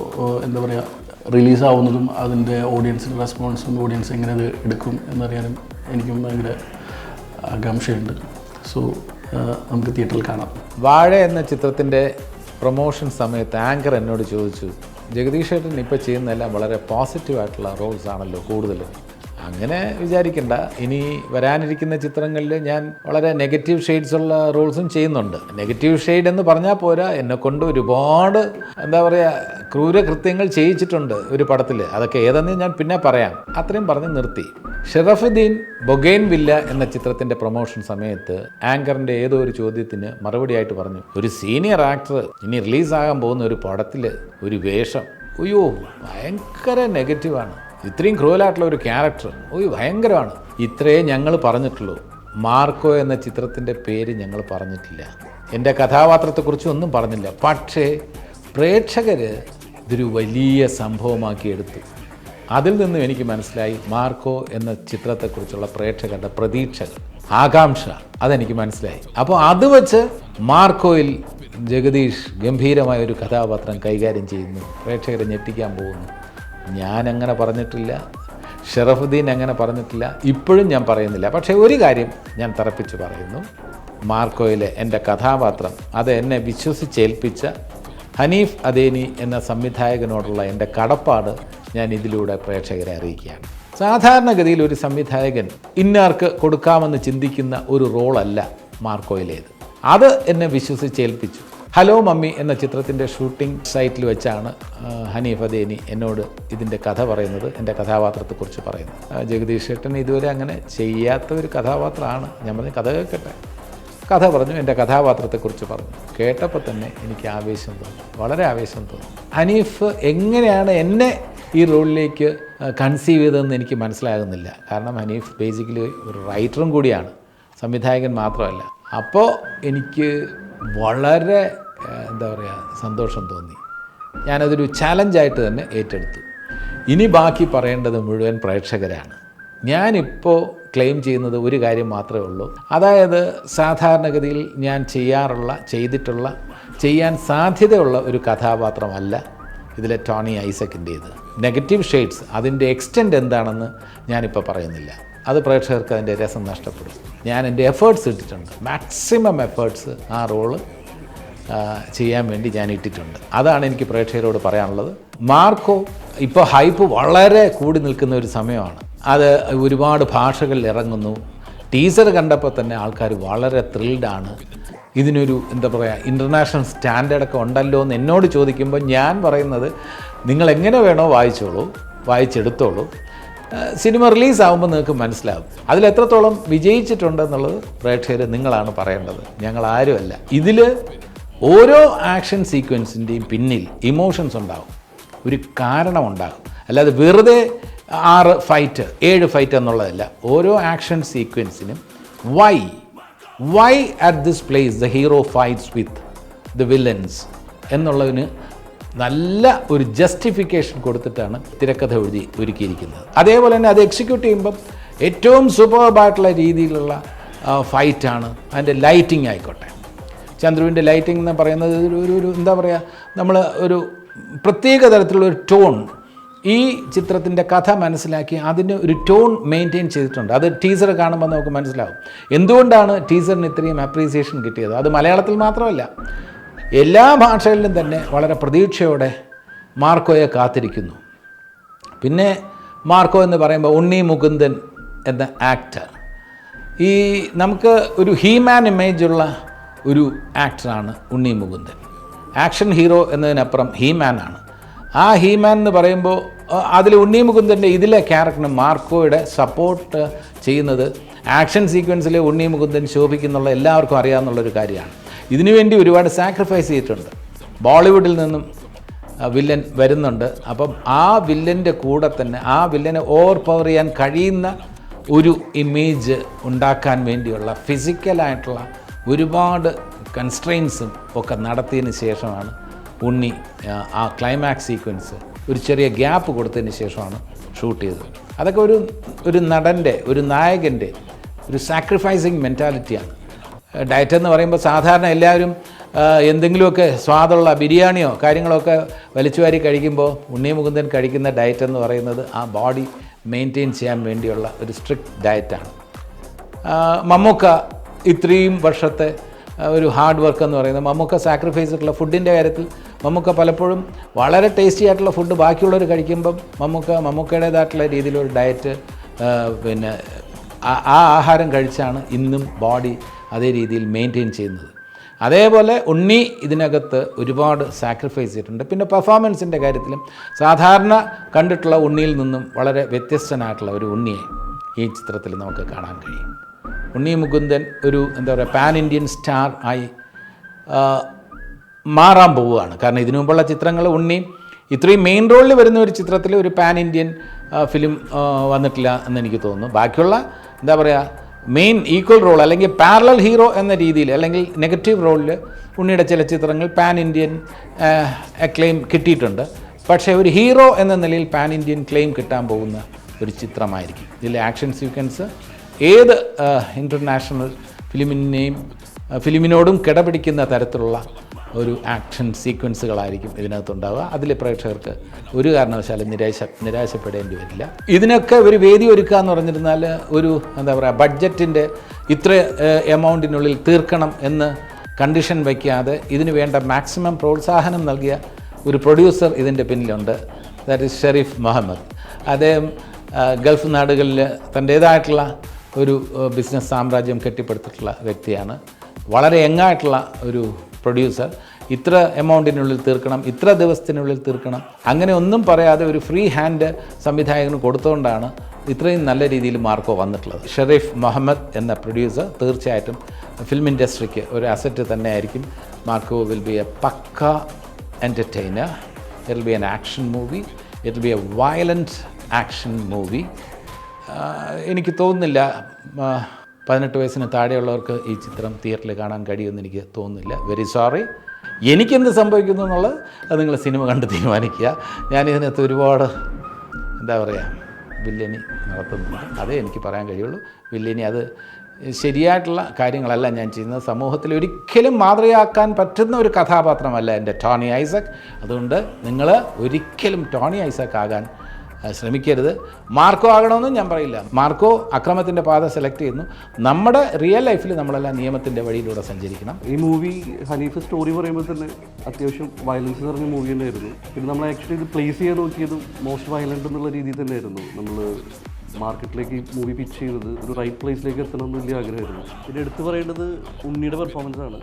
എന്താ പറയുക, റിലീസാവുന്നതും അതിൻ്റെ ഓഡിയൻസിൻ്റെ റെസ്പോൺസും ഓഡിയൻസ് എങ്ങനെ അത് എടുക്കും എന്നറിയാനും എനിക്കും ഭയങ്കര ആകാംക്ഷയുണ്ട്. സോ നമുക്ക് തിയേറ്ററിൽ കാണാം. വാഴ എന്ന ചിത്രത്തിൻ്റെ പ്രൊമോഷൻ സമയത്ത് ആങ്കർ എന്നോട് ചോദിച്ചു, ജഗദീഷ് ഏട്ടൻ ഇപ്പോൾ ചെയ്യുന്നതെല്ലാം വളരെ പോസിറ്റീവായിട്ടുള്ള റോൾസ് ആണല്ലോ കൂടുതൽ, അങ്ങനെ വിചാരിക്കണ്ട. ഇനി വരാനിരിക്കുന്ന ചിത്രങ്ങളിൽ ഞാൻ വളരെ നെഗറ്റീവ് ഷെയ്ഡ്സ് ഉള്ള റോൾസും ചെയ്യുന്നുണ്ട്. നെഗറ്റീവ് ഷെയ്ഡ് എന്ന് പറഞ്ഞാൽ പോരാ, എന്നെക്കൊണ്ട് ഒരുപാട് എന്താ പറയുക ക്രൂരകൃത്യങ്ങൾ ചെയ്യിച്ചിട്ടുണ്ട് ഒരു പടത്തിൽ. അതൊക്കെ ഏതെന്ന് ഞാൻ പിന്നെ പറയാം. അത്രയും പറഞ്ഞ് നിർത്തി. ഷറഫുദ്ദീൻ ബൊഗെയിൻവില്ല എന്ന ചിത്രത്തിൻ്റെ പ്രൊമോഷൻ സമയത്ത് ആങ്കറിൻ്റെ ഏതോ ഒരു ചോദ്യത്തിന് മറുപടിയായിട്ട് പറഞ്ഞു, ഒരു സീനിയർ ആക്ടർ ഇനി റിലീസാകാൻ പോകുന്ന ഒരു പടത്തിൽ ഒരു വേഷം, അയ്യോ ഭയങ്കര നെഗറ്റീവാണ്, ഇത്രയും ക്രൂവലായിട്ടുള്ള ഒരു ക്യാരക്ടർ, ഓയ് ഭയങ്കരമാണ്. ഇത്രയേ ഞങ്ങൾ പറഞ്ഞിട്ടുള്ളൂ. മാർക്കോ എന്ന ചിത്രത്തിൻ്റെ പേര് ഞങ്ങൾ പറഞ്ഞിട്ടില്ല, എൻ്റെ കഥാപാത്രത്തെക്കുറിച്ച് ഒന്നും പറഞ്ഞില്ല. പക്ഷേ പ്രേക്ഷകർ ഇതൊരു വലിയ സംഭവമാക്കി എടുത്തു. അതിൽ നിന്നും എനിക്ക് മനസ്സിലായി മാർക്കോ എന്ന ചിത്രത്തെക്കുറിച്ചുള്ള പ്രേക്ഷകരുടെ പ്രതീക്ഷകൾ, ആകാംക്ഷ, അതെനിക്ക് മനസ്സിലായി. അപ്പോൾ അത് വെച്ച് മാർക്കോയിൽ ജഗദീഷ് ഗംഭീരമായ ഒരു കഥാപാത്രം കൈകാര്യം ചെയ്യുന്നു, പ്രേക്ഷകരെ ഞെട്ടിക്കാൻ പോകുന്നു. ഞാനങ്ങനെ പറഞ്ഞിട്ടില്ല, ഷറഫുദ്ദീൻ അങ്ങനെ പറഞ്ഞിട്ടില്ല, ഇപ്പോഴും ഞാൻ പറയുന്നില്ല. പക്ഷേ ഒരു കാര്യം ഞാൻ തറപ്പിച്ച് പറയുന്നു, മാർക്കോയിലെ എൻ്റെ കഥാപാത്രം അത് എന്നെ വിശ്വസിച്ചേൽപ്പിച്ച ഹനീഫ് അദേനി എന്ന സംവിധായകനോടുള്ള എൻ്റെ കടപ്പാട് ഞാൻ ഇതിലൂടെ പ്രേക്ഷകരെ അറിയിക്കുകയാണ്. സാധാരണഗതിയിൽ ഒരു സംവിധായകൻ ഇന്നാർക്ക് കൊടുക്കാമെന്ന് ചിന്തിക്കുന്ന ഒരു റോളല്ല മാർക്കോയിലേത്. അത് എന്നെ വിശ്വസിച്ചേൽപ്പിച്ചു. ഹലോ മമ്മി എന്ന ചിത്രത്തിൻ്റെ ഷൂട്ടിംഗ് സൈറ്റിൽ വെച്ചാണ് ഹനീഫ് അദേനി എന്നോട് ഇതിൻ്റെ കഥ പറയുന്നത്, എൻ്റെ കഥാപാത്രത്തെക്കുറിച്ച് പറയുന്നത്. ജഗദീഷ് ഏട്ടൻ ഇതുവരെ അങ്ങനെ ചെയ്യാത്ത ഒരു കഥാപാത്രമാണ്. ഞാൻ പറഞ്ഞു കഥ കേൾക്കട്ടെ. കഥ പറഞ്ഞു, എൻ്റെ കഥാപാത്രത്തെക്കുറിച്ച് പറഞ്ഞു. കേട്ടപ്പോൾ തന്നെ എനിക്ക് ആവേശം തോന്നി, വളരെ ആവേശം തോന്നി. ഹനീഫ് എങ്ങനെയാണ് എന്നെ ഈ റോളിലേക്ക് കൺസീവ് ചെയ്തതെന്ന് എനിക്ക് മനസ്സിലാകുന്നില്ല. കാരണം ഹനീഫ് ബേസിക്കലി ഒരു റൈറ്ററും കൂടിയാണ്, സംവിധായകൻ മാത്രമല്ല. അപ്പോൾ എനിക്ക് വളരെ എന്താ പറയുക സന്തോഷം തോന്നി. ഞാനതൊരു ചാലഞ്ചായിട്ട് തന്നെ ഏറ്റെടുത്തു. ഇനി ബാക്കി പറയേണ്ടത് മുഴുവൻ പ്രേക്ഷകരാണ്. ഞാനിപ്പോൾ ക്ലെയിം ചെയ്യുന്നത് ഒരു കാര്യം മാത്രമേ ഉള്ളൂ. അതായത് സാധാരണഗതിയിൽ ഞാൻ ചെയ്തിട്ടുള്ള ചെയ്യാൻ സാധ്യതയുള്ള ഒരു കഥാപാത്രമല്ല ഇതിലെ ടോണി ഐസക്കിൻ്റേത്. നെഗറ്റീവ് ഷെയ്ഡ്സ് അതിൻ്റെ എക്സ്റ്റെൻറ്റ് എന്താണെന്ന് ഞാനിപ്പോൾ പറയുന്നില്ല, അത് പ്രേക്ഷകർക്ക് അതിൻ്റെ രസം നഷ്ടപ്പെടും. ഞാൻ എൻ്റെ എഫേർട്സ് ഇട്ടിട്ടുണ്ട്, മാക്സിമം എഫേർട്സ് ആ റോള് ചെയ്യാൻ വേണ്ടി ഞാൻ ഇട്ടിട്ടുണ്ട്. അതാണ് എനിക്ക് പ്രേക്ഷകരോട് പറയാനുള്ളത്. മാർക്കോ ഇപ്പോൾ ഹൈപ്പ് വളരെ കൂടി നിൽക്കുന്ന ഒരു സമയമാണ്. അത് ഒരുപാട് ഭാഷകളിൽ ഇറങ്ങുന്നു. ടീസർ കണ്ടപ്പോൾ തന്നെ ആൾക്കാർ വളരെ ത്രിൽഡാണ്. ഇതിനൊരു എന്താ പറയുക ഇൻ്റർനാഷണൽ സ്റ്റാൻഡേർഡൊക്കെ ഉണ്ടല്ലോ എന്ന് എന്നോട് ചോദിക്കുമ്പോൾ ഞാൻ പറയുന്നത് നിങ്ങൾ എങ്ങനെ വേണോ വായിച്ചെടുത്തോളൂ. സിനിമ റിലീസാകുമ്പോൾ നിങ്ങൾക്ക് മനസ്സിലാകും അതിലെത്രത്തോളം വിജയിച്ചിട്ടുണ്ടെന്നുള്ളത് പ്രേക്ഷകർ നിങ്ങളാണ് പറയേണ്ടത്, ഞങ്ങളാരുമല്ല. ഇതിൽ ഓരോ ആക്ഷൻ സീക്വൻസിൻ്റെയും പിന്നിൽ ഇമോഷൻസ് ഉണ്ടാകും, ഒരു കാരണമുണ്ടാകും. അല്ലാതെ വെറുതെ 6 ഫൈറ്റ് 7 ഫൈറ്റ് എന്നുള്ളതല്ല. ഓരോ ആക്ഷൻ സീക്വൻസിനും why at this place the hero fights with the villains എന്നുള്ളതിന് നല്ല ഒരു ജസ്റ്റിഫിക്കേഷൻ കൊടുത്തിട്ടാണ് തിരക്കഥ ഒരുക്കിയിരിക്കുന്നത്. അതേപോലെ തന്നെ അത് എക്സിക്യൂട്ട് ചെയ്യുമ്പം ഏറ്റവും സൂപ്പർബായിട്ടുള്ള രീതിയിലുള്ള ഫൈറ്റാണ്. അതിൻ്റെ ലൈറ്റിംഗ് ആയിക്കോട്ടെ, ചന്ദ്രുവിൻ്റെ ലൈറ്റിംഗ് എന്ന് പറയുന്നത് ഒരു എന്താ പറയുക, നമ്മൾ ഒരു പ്രത്യേക തരത്തിലുള്ള ഒരു ടോൺ ഈ ചിത്രത്തിൻ്റെ കഥ മനസ്സിലാക്കി അതിന് ഒരു ടോൺ മെയിൻറ്റെയിൻ ചെയ്തിട്ടുണ്ട്. അത് ടീസർ കാണുമ്പോൾ നമുക്ക് മനസ്സിലാവും എന്തുകൊണ്ടാണ് ടീസറിന് ഇത്രയും അപ്രീസിയേഷൻ കിട്ടിയത്. അത് മലയാളത്തിൽ മാത്രമല്ല, എല്ലാ ഭാഷകളിലും തന്നെ വളരെ പ്രതീക്ഷയോടെ മാർക്കോയെ കാത്തിരിക്കുന്നു. പിന്നെ മാർക്കോ എന്ന് പറയുമ്പോൾ ഉണ്ണി മുകുന്ദൻ എന്ന ആക്ടർ, ഈ നമുക്ക് ഒരു ഹീമാൻ ഇമേജുള്ള ഒരു ആക്ടറാണ് ഉണ്ണി മുകുന്ദൻ. ആക്ഷൻ ഹീറോ എന്നതിനപ്പുറം ഹീമാനാണ്. ആ ഹീമാൻ എന്ന് പറയുമ്പോൾ അതിൽ ഉണ്ണി മുകുന്ദൻ്റെ ഇതിലെ ക്യാരക്ടറിന് മാർക്കോയുടെ സപ്പോർട്ട് ചെയ്യുന്നത് ആക്ഷൻ സീക്വൻസിൽ ഉണ്ണി മുകുന്ദൻ ശോഭിക്കുന്നുള്ള എല്ലാവർക്കും അറിയാവുന്നുള്ളൊരു കാര്യമാണ്. ഇതിനുവേണ്ടി ഒരുപാട് സാക്രിഫൈസ് ചെയ്തിട്ടുണ്ട്. ബോളിവുഡിൽ നിന്നും വില്ലൻ വരുന്നുണ്ട്. അപ്പം ആ വില്ലൻ്റെ കൂടെ തന്നെ ആ വില്ലനെ ഓവർ പവർ ചെയ്യാൻ കഴിയുന്ന ഒരു ഇമേജ് ഉണ്ടാക്കാൻ വേണ്ടിയുള്ള ഫിസിക്കലായിട്ടുള്ള ഒരുപാട് കൺസ്ട്രെയിൻസും ഒക്കെ നടത്തിയതിന് ശേഷമാണ് ഉണ്ണി ആ ക്ലൈമാക്സ് സീക്വൻസ് ഒരു ചെറിയ ഗ്യാപ്പ് കൊടുത്തതിന് ശേഷമാണ് ഷൂട്ട് ചെയ്തത്. അതൊക്കെ ഒരു നടൻ്റെ ഒരു നായകൻ്റെ ഒരു സാക്രിഫൈസിങ് മെൻറ്റാലിറ്റിയാണ്. ഡയറ്റ് എന്ന് പറയുമ്പോൾ സാധാരണ എല്ലാവരും എന്തെങ്കിലുമൊക്കെ സ്വാദുള്ള ബിരിയാണിയോ കാര്യങ്ങളൊക്കെ വലിച്ചുവാരി കഴിക്കുമ്പോൾ ഉണ്ണി മുകുന്ദൻ കഴിക്കുന്ന ഡയറ്റ് എന്ന് പറയുന്നത് ആ ബോഡി മെയിൻറ്റെയിൻ ചെയ്യാൻ വേണ്ടിയുള്ള ഒരു സ്ട്രിക്റ്റ് ഡയറ്റാണ്. മമ്മൂക്ക ഇത്രയും വർഷത്തെ ഒരു ഹാർഡ് വർക്ക് എന്ന് പറയുന്നത്, മമ്മൂക്ക സാക്രിഫൈസ് ചെയ്തിട്ടുള്ള ഫുഡിൻ്റെ കാര്യത്തിൽ മമ്മൂക്ക പലപ്പോഴും വളരെ ടേസ്റ്റി ആയിട്ടുള്ള ഫുഡ് ബാക്കിയുള്ളവർ കഴിക്കുമ്പം മമ്മൂക്കയുടേതായിട്ടുള്ള രീതിയിലൊരു ഡയറ്റ് പിന്നെ ആ ആഹാരം കഴിച്ചാണ് ഇന്നും ബോഡി അതേ രീതിയിൽ മെയിൻറ്റെയിൻ ചെയ്യുന്നത്. അതേപോലെ ഉണ്ണി ഇതിനകത്ത് ഒരുപാട് സാക്രിഫൈസ് ചെയ്തിട്ടുണ്ട്. പിന്നെ പെർഫോമൻസിൻ്റെ കാര്യത്തിലും സാധാരണ കണ്ടിട്ടുള്ള ഉണ്ണിയിൽ നിന്നും വളരെ വ്യത്യസ്തനായിട്ടുള്ള ഒരു ഉണ്ണിയെ ഈ ചിത്രത്തിൽ നമുക്ക് കാണാൻ കഴിയും. ഉണ്ണി മുകുന്ദൻ ഒരു എന്താ പറയുക പാൻ ഇന്ത്യൻ സ്റ്റാർ ആയി മാറാൻ പോവുകയാണ്. കാരണം ഇതിനു മുമ്പുള്ള ചിത്രങ്ങൾ ഉണ്ണി ഇത്രയും മെയിൻ റോളിൽ വരുന്ന ഒരു ചിത്രത്തിൽ ഒരു പാൻ ഇന്ത്യൻ ഫിലിം വന്നിട്ടില്ല എന്നെനിക്ക് തോന്നുന്നു. ബാക്കിയുള്ള എന്താ പറയുക മെയിൻ ഈക്വൽ റോൾ അല്ലെങ്കിൽ പാരലൽ ഹീറോ എന്ന രീതിയിൽ അല്ലെങ്കിൽ നെഗറ്റീവ് റോളിൽ ഉണ്ണിയുടെ ചില ചിത്രങ്ങൾ പാൻ ഇന്ത്യൻ ക്ലെയിം കിട്ടിയിട്ടുണ്ട്. പക്ഷേ ഒരു ഹീറോ എന്ന നിലയിൽ പാൻ ഇന്ത്യൻ ക്ലെയിം കിട്ടാൻ പോകുന്ന ഒരു ചിത്രമായിരിക്കും. ഇതിലെ ആക്ഷൻ സീക്വൻസ് ഏത് ഇൻ്റർനാഷണൽ ഫിലിമിനോടും കിടപിടിക്കുന്ന തരത്തിലുള്ള ഒരു ആക്ഷൻ സീക്വൻസുകളായിരിക്കും ഇതിനകത്തുണ്ടാവുക. അതിൽ പ്രേക്ഷകർക്ക് ഒരു കാരണവശാലും നിരാശപ്പെടേണ്ടി വരില്ല. ഇതിനൊക്കെ ഒരു വേദി ഒരുക്കുക എന്ന് പറഞ്ഞിരുന്നാൽ ഒരു എന്താ പറയുക ബഡ്ജറ്റിൻ്റെ ഇത്ര എമൗണ്ടിനുള്ളിൽ തീർക്കണം എന്ന് കണ്ടീഷൻ വയ്ക്കാതെ ഇതിന് വേണ്ട മാക്സിമം പ്രോത്സാഹനം നൽകിയ ഒരു പ്രൊഡ്യൂസർ ഇതിൻ്റെ പിന്നിലുണ്ട്. That is Sharif Muhammad. അദ്ദേഹം ഗൾഫ് നാടുകളിൽ തൻ്റേതായിട്ടുള്ള ഒരു ബിസിനസ് സാമ്രാജ്യം കെട്ടിപ്പടുത്തിട്ടുള്ള വ്യക്തിയാണ്. വളരെ യങ്ങായിട്ടുള്ള ഒരു പ്രൊഡ്യൂസർ. ഇത്ര എമൗണ്ടിനുള്ളിൽ തീർക്കണം, ഇത്ര ദിവസത്തിനുള്ളിൽ തീർക്കണം, അങ്ങനെ ഒന്നും പറയാതെ ഒരു ഫ്രീ ഹാൻഡ് സംവിധായകന് കൊടുത്തുകൊണ്ടാണ് ഇത്രയും നല്ല രീതിയിൽ മാർക്കോ വന്നിട്ടുള്ളത്. ഷെരീഫ് മുഹമ്മദ് എന്ന പ്രൊഡ്യൂസർ തീർച്ചയായിട്ടും ഫിലിം ഇൻഡസ്ട്രിക്ക് ഒരു അസറ്റ് തന്നെയായിരിക്കും. Marco will be a pukka entertainer. It will be an action movie. It will be a violent action movie. എനിക്ക് തോന്നുന്നില്ല 18 വയസ്സിന് താഴെയുള്ളവർക്ക് ഈ ചിത്രം തിയേറ്ററിൽ കാണാൻ കഴിയുമെന്ന് എനിക്ക് തോന്നുന്നില്ല. Very sorry. എനിക്കെന്ത് സംഭവിക്കുന്നു എന്നുള്ളത് അത് നിങ്ങൾ സിനിമ കണ്ട് തീരുമാനിക്കുക. ഞാനിതിനകത്ത് ഒരുപാട് എന്താ പറയുക വില്ലനി നടത്തുന്നുണ്ട്. അതേ എനിക്ക് പറയാൻ കഴിയുള്ളൂ. വില്ലനി അത് ശരിയായിട്ടുള്ള കാര്യങ്ങളല്ല ഞാൻ ചെയ്യുന്നത്. സമൂഹത്തിൽ ഒരിക്കലും മാതൃകയാക്കാൻ പറ്റുന്ന ഒരു കഥാപാത്രമല്ല എൻ്റെ ടോണി ഐസക്. അതുകൊണ്ട് നിങ്ങൾ ഒരിക്കലും ടോണി ഐസക് ആകാൻ ശ്രമിക്കരുത്. മാർക്കോ ആകണമെന്നും ഞാൻ പറയില്ല. മാർക്കോ അക്രമത്തിൻ്റെ പാത സെലക്ട് ചെയ്യുന്നു. നമ്മുടെ റിയൽ ലൈഫിൽ നമ്മളെല്ലാം നിയമത്തിൻ്റെ വഴിയിലൂടെ സഞ്ചരിക്കണം. ഈ മൂവി ഹനീഫ് സ്റ്റോറി പറയുമ്പോൾ തന്നെ അത്യാവശ്യം വയലൻസ് നിറഞ്ഞ മൂവി തന്നെയായിരുന്നു. പിന്നെ നമ്മൾ ആക്ച്വലി ഇത് പ്ലേസ് ചെയ്യാൻ നോക്കിയതും മോസ്റ്റ് വയലൻ്റ് എന്നുള്ള രീതിയിൽ തന്നെയായിരുന്നു. നമ്മൾ മാർക്കറ്റിലേക്ക് മൂവി പിച്ച് ചെയ്തത് ഒരു റൈറ്റ് പ്ലേസിലേക്ക് എത്തണമെന്ന് വലിയ ആഗ്രഹമായിരുന്നു. പിന്നെ എടുത്തു പറയേണ്ടത് ഉണ്ണിയുടെ പെർഫോമൻസ് ആണ്.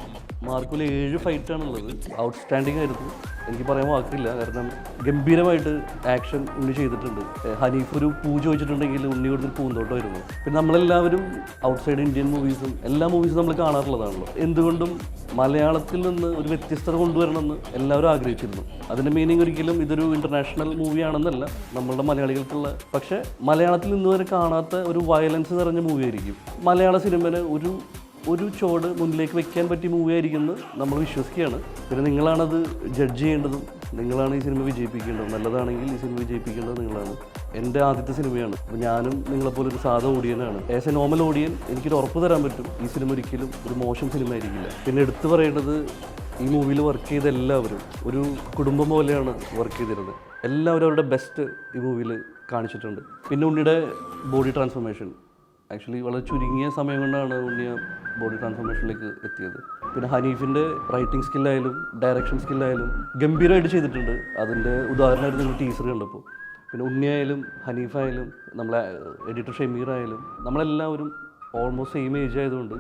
മാർക്കോയിൽ 7 ഫൈറ്റാണുള്ളത്. ഔട്ട്സ്റ്റാൻഡിങ് ആയിരുന്നു. എനിക്ക് പറയാൻ വാക്കില്ല. കാരണം ഗംഭീരമായിട്ട് ആക്ഷൻ ഉണ്ണി ചെയ്തിട്ടുണ്ട്. ഹനീഫ് ഒരു പൂ ചോദിച്ചിട്ടുണ്ടെങ്കിൽ ഉണ്ണി കൊടുത്തൊരു പൂന്തോട്ടമായിരുന്നു. പിന്നെ നമ്മളെല്ലാവരും ഔട്ട്സൈഡ് ഇന്ത്യൻ മൂവീസും എല്ലാ മൂവീസും നമ്മൾ കാണാറുള്ളതാണല്ലോ. എന്തുകൊണ്ടും മലയാളത്തിൽ നിന്ന് ഒരു വ്യത്യസ്തത കൊണ്ടുവരണമെന്ന് എല്ലാവരും ആഗ്രഹിച്ചിരുന്നു. അതിൻ്റെ മീനിങ് ഒരിക്കലും ഇതൊരു ഇൻ്റർനാഷണൽ മൂവിയാണെന്നല്ല, നമ്മളുടെ മലയാളികൾക്കുള്ള. പക്ഷേ മലയാളത്തിൽ ഇന്ന് വരെ കാണാത്ത ഒരു വയലൻസ് നിറഞ്ഞ മൂവി ആയിരിക്കും. മലയാള സിനിമന് ഒരു ചോട് മുന്നിലേക്ക് വെക്കാൻ പറ്റിയ മൂവി ആയിരിക്കുമെന്ന് നമ്മൾ വിശ്വസിക്കുകയാണ്. പിന്നെ നിങ്ങളാണത് ജഡ്ജ് ചെയ്യേണ്ടതും, നിങ്ങളാണ് ഈ സിനിമ വിജയിപ്പിക്കേണ്ടത്. നല്ലതാണെങ്കിൽ ഈ സിനിമ വിജയിപ്പിക്കേണ്ടത് നിങ്ങളാണ്. എൻ്റെ ആദ്യത്തെ സിനിമയാണ്. അപ്പോൾ ഞാനും നിങ്ങളെപ്പോലെ ഒരു സാധാ ഓഡിയനാണ്. ആസ് എ നോർമൽ ഓഡിയൻ എനിക്കൊരു ഉറപ്പ് തരാൻ പറ്റും, ഈ സിനിമ ഒരിക്കലും ഒരു മോശം സിനിമ ആയിരിക്കില്ല. പിന്നെ എടുത്തു പറയേണ്ടത് ഈ മൂവിയിൽ വർക്ക് ചെയ്ത എല്ലാവരും ഒരു കുടുംബം പോലെയാണ് വർക്ക് ചെയ്തിരുന്നത്. എല്ലാവരും അവരുടെ ബെസ്റ്റ് ഈ മൂവിയിൽ കാണിച്ചിട്ടുണ്ട്. പിന്നെ ഉണ്ണിയുടെ ബോഡി ട്രാൻസ്ഫോർമേഷൻ ആക്ച്വലി വളരെ ചുരുങ്ങിയ സമയം കൊണ്ടാണ് ഉണ്ണിയ ബോഡി ട്രാൻസ്ഫോർമേഷനിലേക്ക് എത്തിയത്. പിന്നെ ഹനീഫിൻ്റെ റൈറ്റിംഗ് സ്കില്ലായാലും ഡയറക്ഷൻ സ്കില്ലായാലും ഗംഭീരമായിട്ട് ചെയ്തിട്ടുണ്ട്. അതിൻ്റെ ഉദാഹരണമായിട്ട് നിങ്ങൾ ടീസർ കണ്ടപ്പോൾ. പിന്നെ ഉണ്ണിയായാലും ഹനീഫായാലും നമ്മളെ എഡിറ്റർ ഷമീറായാലും നമ്മളെല്ലാവരും ഓൾമോസ്റ്റ് സെയിം ഏജ് ആയതുകൊണ്ട്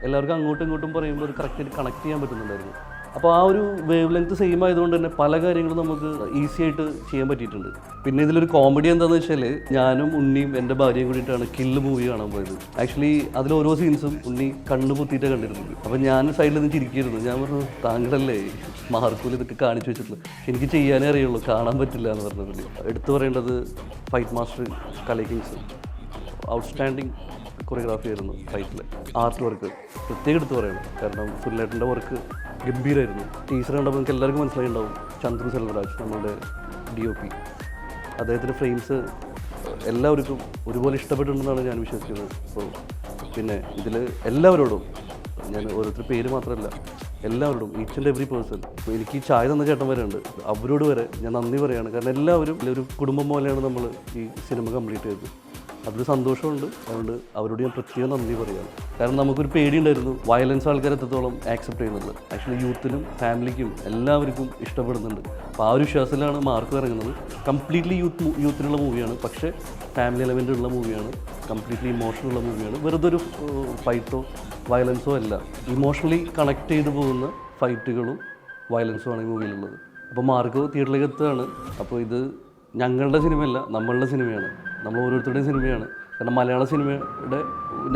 എല്ലാവർക്കും അങ്ങോട്ടും ഇങ്ങോട്ടും പറയുമ്പോൾ ഒരു കറക്റ്റായിട്ട് കണക്ട് ചെയ്യാൻ പറ്റുന്നുണ്ടായിരുന്നു. അപ്പോൾ ആ ഒരു വേവ് ലെങ്ത് സെയിം ആയതുകൊണ്ട് തന്നെ പല കാര്യങ്ങളും നമുക്ക് ഈസി ആയിട്ട് ചെയ്യാൻ പറ്റിയിട്ടുണ്ട്. പിന്നെ ഇതിലൊരു കോമഡി എന്താണെന്ന് വെച്ചാൽ ഞാനും ഉണ്ണിയും എൻ്റെ ഭാര്യയും കൂടിയിട്ടാണ് കില്ല് മൂവി കാണാൻ പോയത്. ആക്ച്വലി അതിൽ ഓരോ സീൻസും ഉണ്ണി കണ്ണ് പൊത്തിയിട്ട് കണ്ടിരുന്നത്. അപ്പോൾ ഞാൻ സൈഡിൽ നിന്ന് ചിരിക്കായിരുന്നു. ഞാൻ പറഞ്ഞു, താങ്കളല്ലേ മാർക്കോയിൽ ഇതൊക്കെ കാണിച്ചു വെച്ചിട്ടുള്ളത്, എനിക്ക് ചെയ്യാനേ അറിയുള്ളൂ, കാണാൻ പറ്റില്ല എന്ന് പറഞ്ഞതിൽ. എടുത്തു പറയേണ്ടത് ഫൈറ്റ് മാസ്റ്റർ കലൈകിങ്സ്. ഔട്ട്സ്റ്റാൻഡിങ് കൊറിയോഗ്രാഫി ആയിരുന്നു ഫൈറ്റിൽ. ആർട്ട് വർക്ക് പ്രത്യേകം എടുത്ത് പറയണം. കാരണം സുനിലേട്ടൻ്റെ വർക്ക് ഗംഭീരമായിരുന്നു. ടീച്ചർ കണ്ടപ്പോൾ നിങ്ങൾക്ക് എല്ലാവർക്കും മനസ്സിലായിട്ടുണ്ടാവും. ചന്ദ്രു സെൽവരാജ് നമ്മളുടെ DOP, അദ്ദേഹത്തിൻ്റെ ഫ്രെയിംസ് എല്ലാവർക്കും ഒരുപോലെ ഇഷ്ടപ്പെട്ടിട്ടുണ്ടെന്നാണ് ഞാൻ വിശ്വസിക്കുന്നത്. അപ്പോൾ പിന്നെ ഇതിൽ എല്ലാവരോടും ഞാൻ ഓരോരുത്തർ പേര് മാത്രമല്ല എല്ലാവരോടും ഈച്ച് ആൻഡ് എവറി പേഴ്സൺ, ഇപ്പോൾ എനിക്ക് ഈ ചായ തന്ന ചേട്ടൻ വരെ ഉണ്ട്, അവരോട് വരെ ഞാൻ നന്ദി പറയുകയാണ്. കാരണം എല്ലാവരും ഒരു കുടുംബം പോലെയാണ് നമ്മൾ ഈ സിനിമ കംപ്ലീറ്റ് ചെയ്തത്. അതൊരു സന്തോഷമുണ്ട്. അതുകൊണ്ട് അവരോട് ഞാൻ പ്രത്യേകം നന്ദി പറയുകയാണ്. കാരണം നമുക്കൊരു പേടിയുണ്ടായിരുന്നു വയലൻസ് ആൾക്കാർ എത്രത്തോളം ആക്സെപ്റ്റ് ചെയ്യുന്നത്. ആക്ച്വലി യൂത്തിനും ഫാമിലിക്കും എല്ലാവർക്കും ഇഷ്ടപ്പെടുന്നുണ്ട്. അപ്പോൾ ആ ഒരു വിശ്വാസത്തിലാണ് മാർക്ക് ഇറങ്ങുന്നത്. കംപ്ലീറ്റ്ലി യൂത്തിനുള്ള മൂവിയാണ്, പക്ഷേ ഫാമിലി എലമെൻ്റ് ഉള്ള മൂവിയാണ്, കംപ്ലീറ്റ്ലി ഇമോഷനുള്ള മൂവിയാണ്. വെറുതെ ഒരു ഫൈറ്റോ വയലൻസോ അല്ല, ഇമോഷണലി കണക്ട് ചെയ്ത് പോകുന്ന ഫൈറ്റുകളും വയലൻസും ആണ് ഈ മൂവിയിലുള്ളത്. അപ്പോൾ മാർക്ക് തിയേറ്ററിലേക്ക് എത്തുകയാണ്. അപ്പോൾ ഇത് ഞങ്ങളുടെ സിനിമയല്ല, നമ്മളുടെ സിനിമയാണ്, നമ്മൾ ഓരോരുത്തരുടെയും സിനിമയാണ്. കാരണം മലയാള സിനിമയുടെ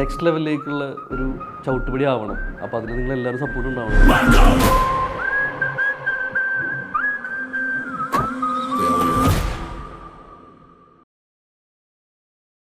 നെക്സ്റ്റ് ലെവലിലേക്കുള്ള ഒരു ചവിട്ടുപടി ആവണം. അപ്പോൾ അതിന് നിങ്ങളെല്ലാവരും സപ്പോർട്ട് ഉണ്ടാവണം.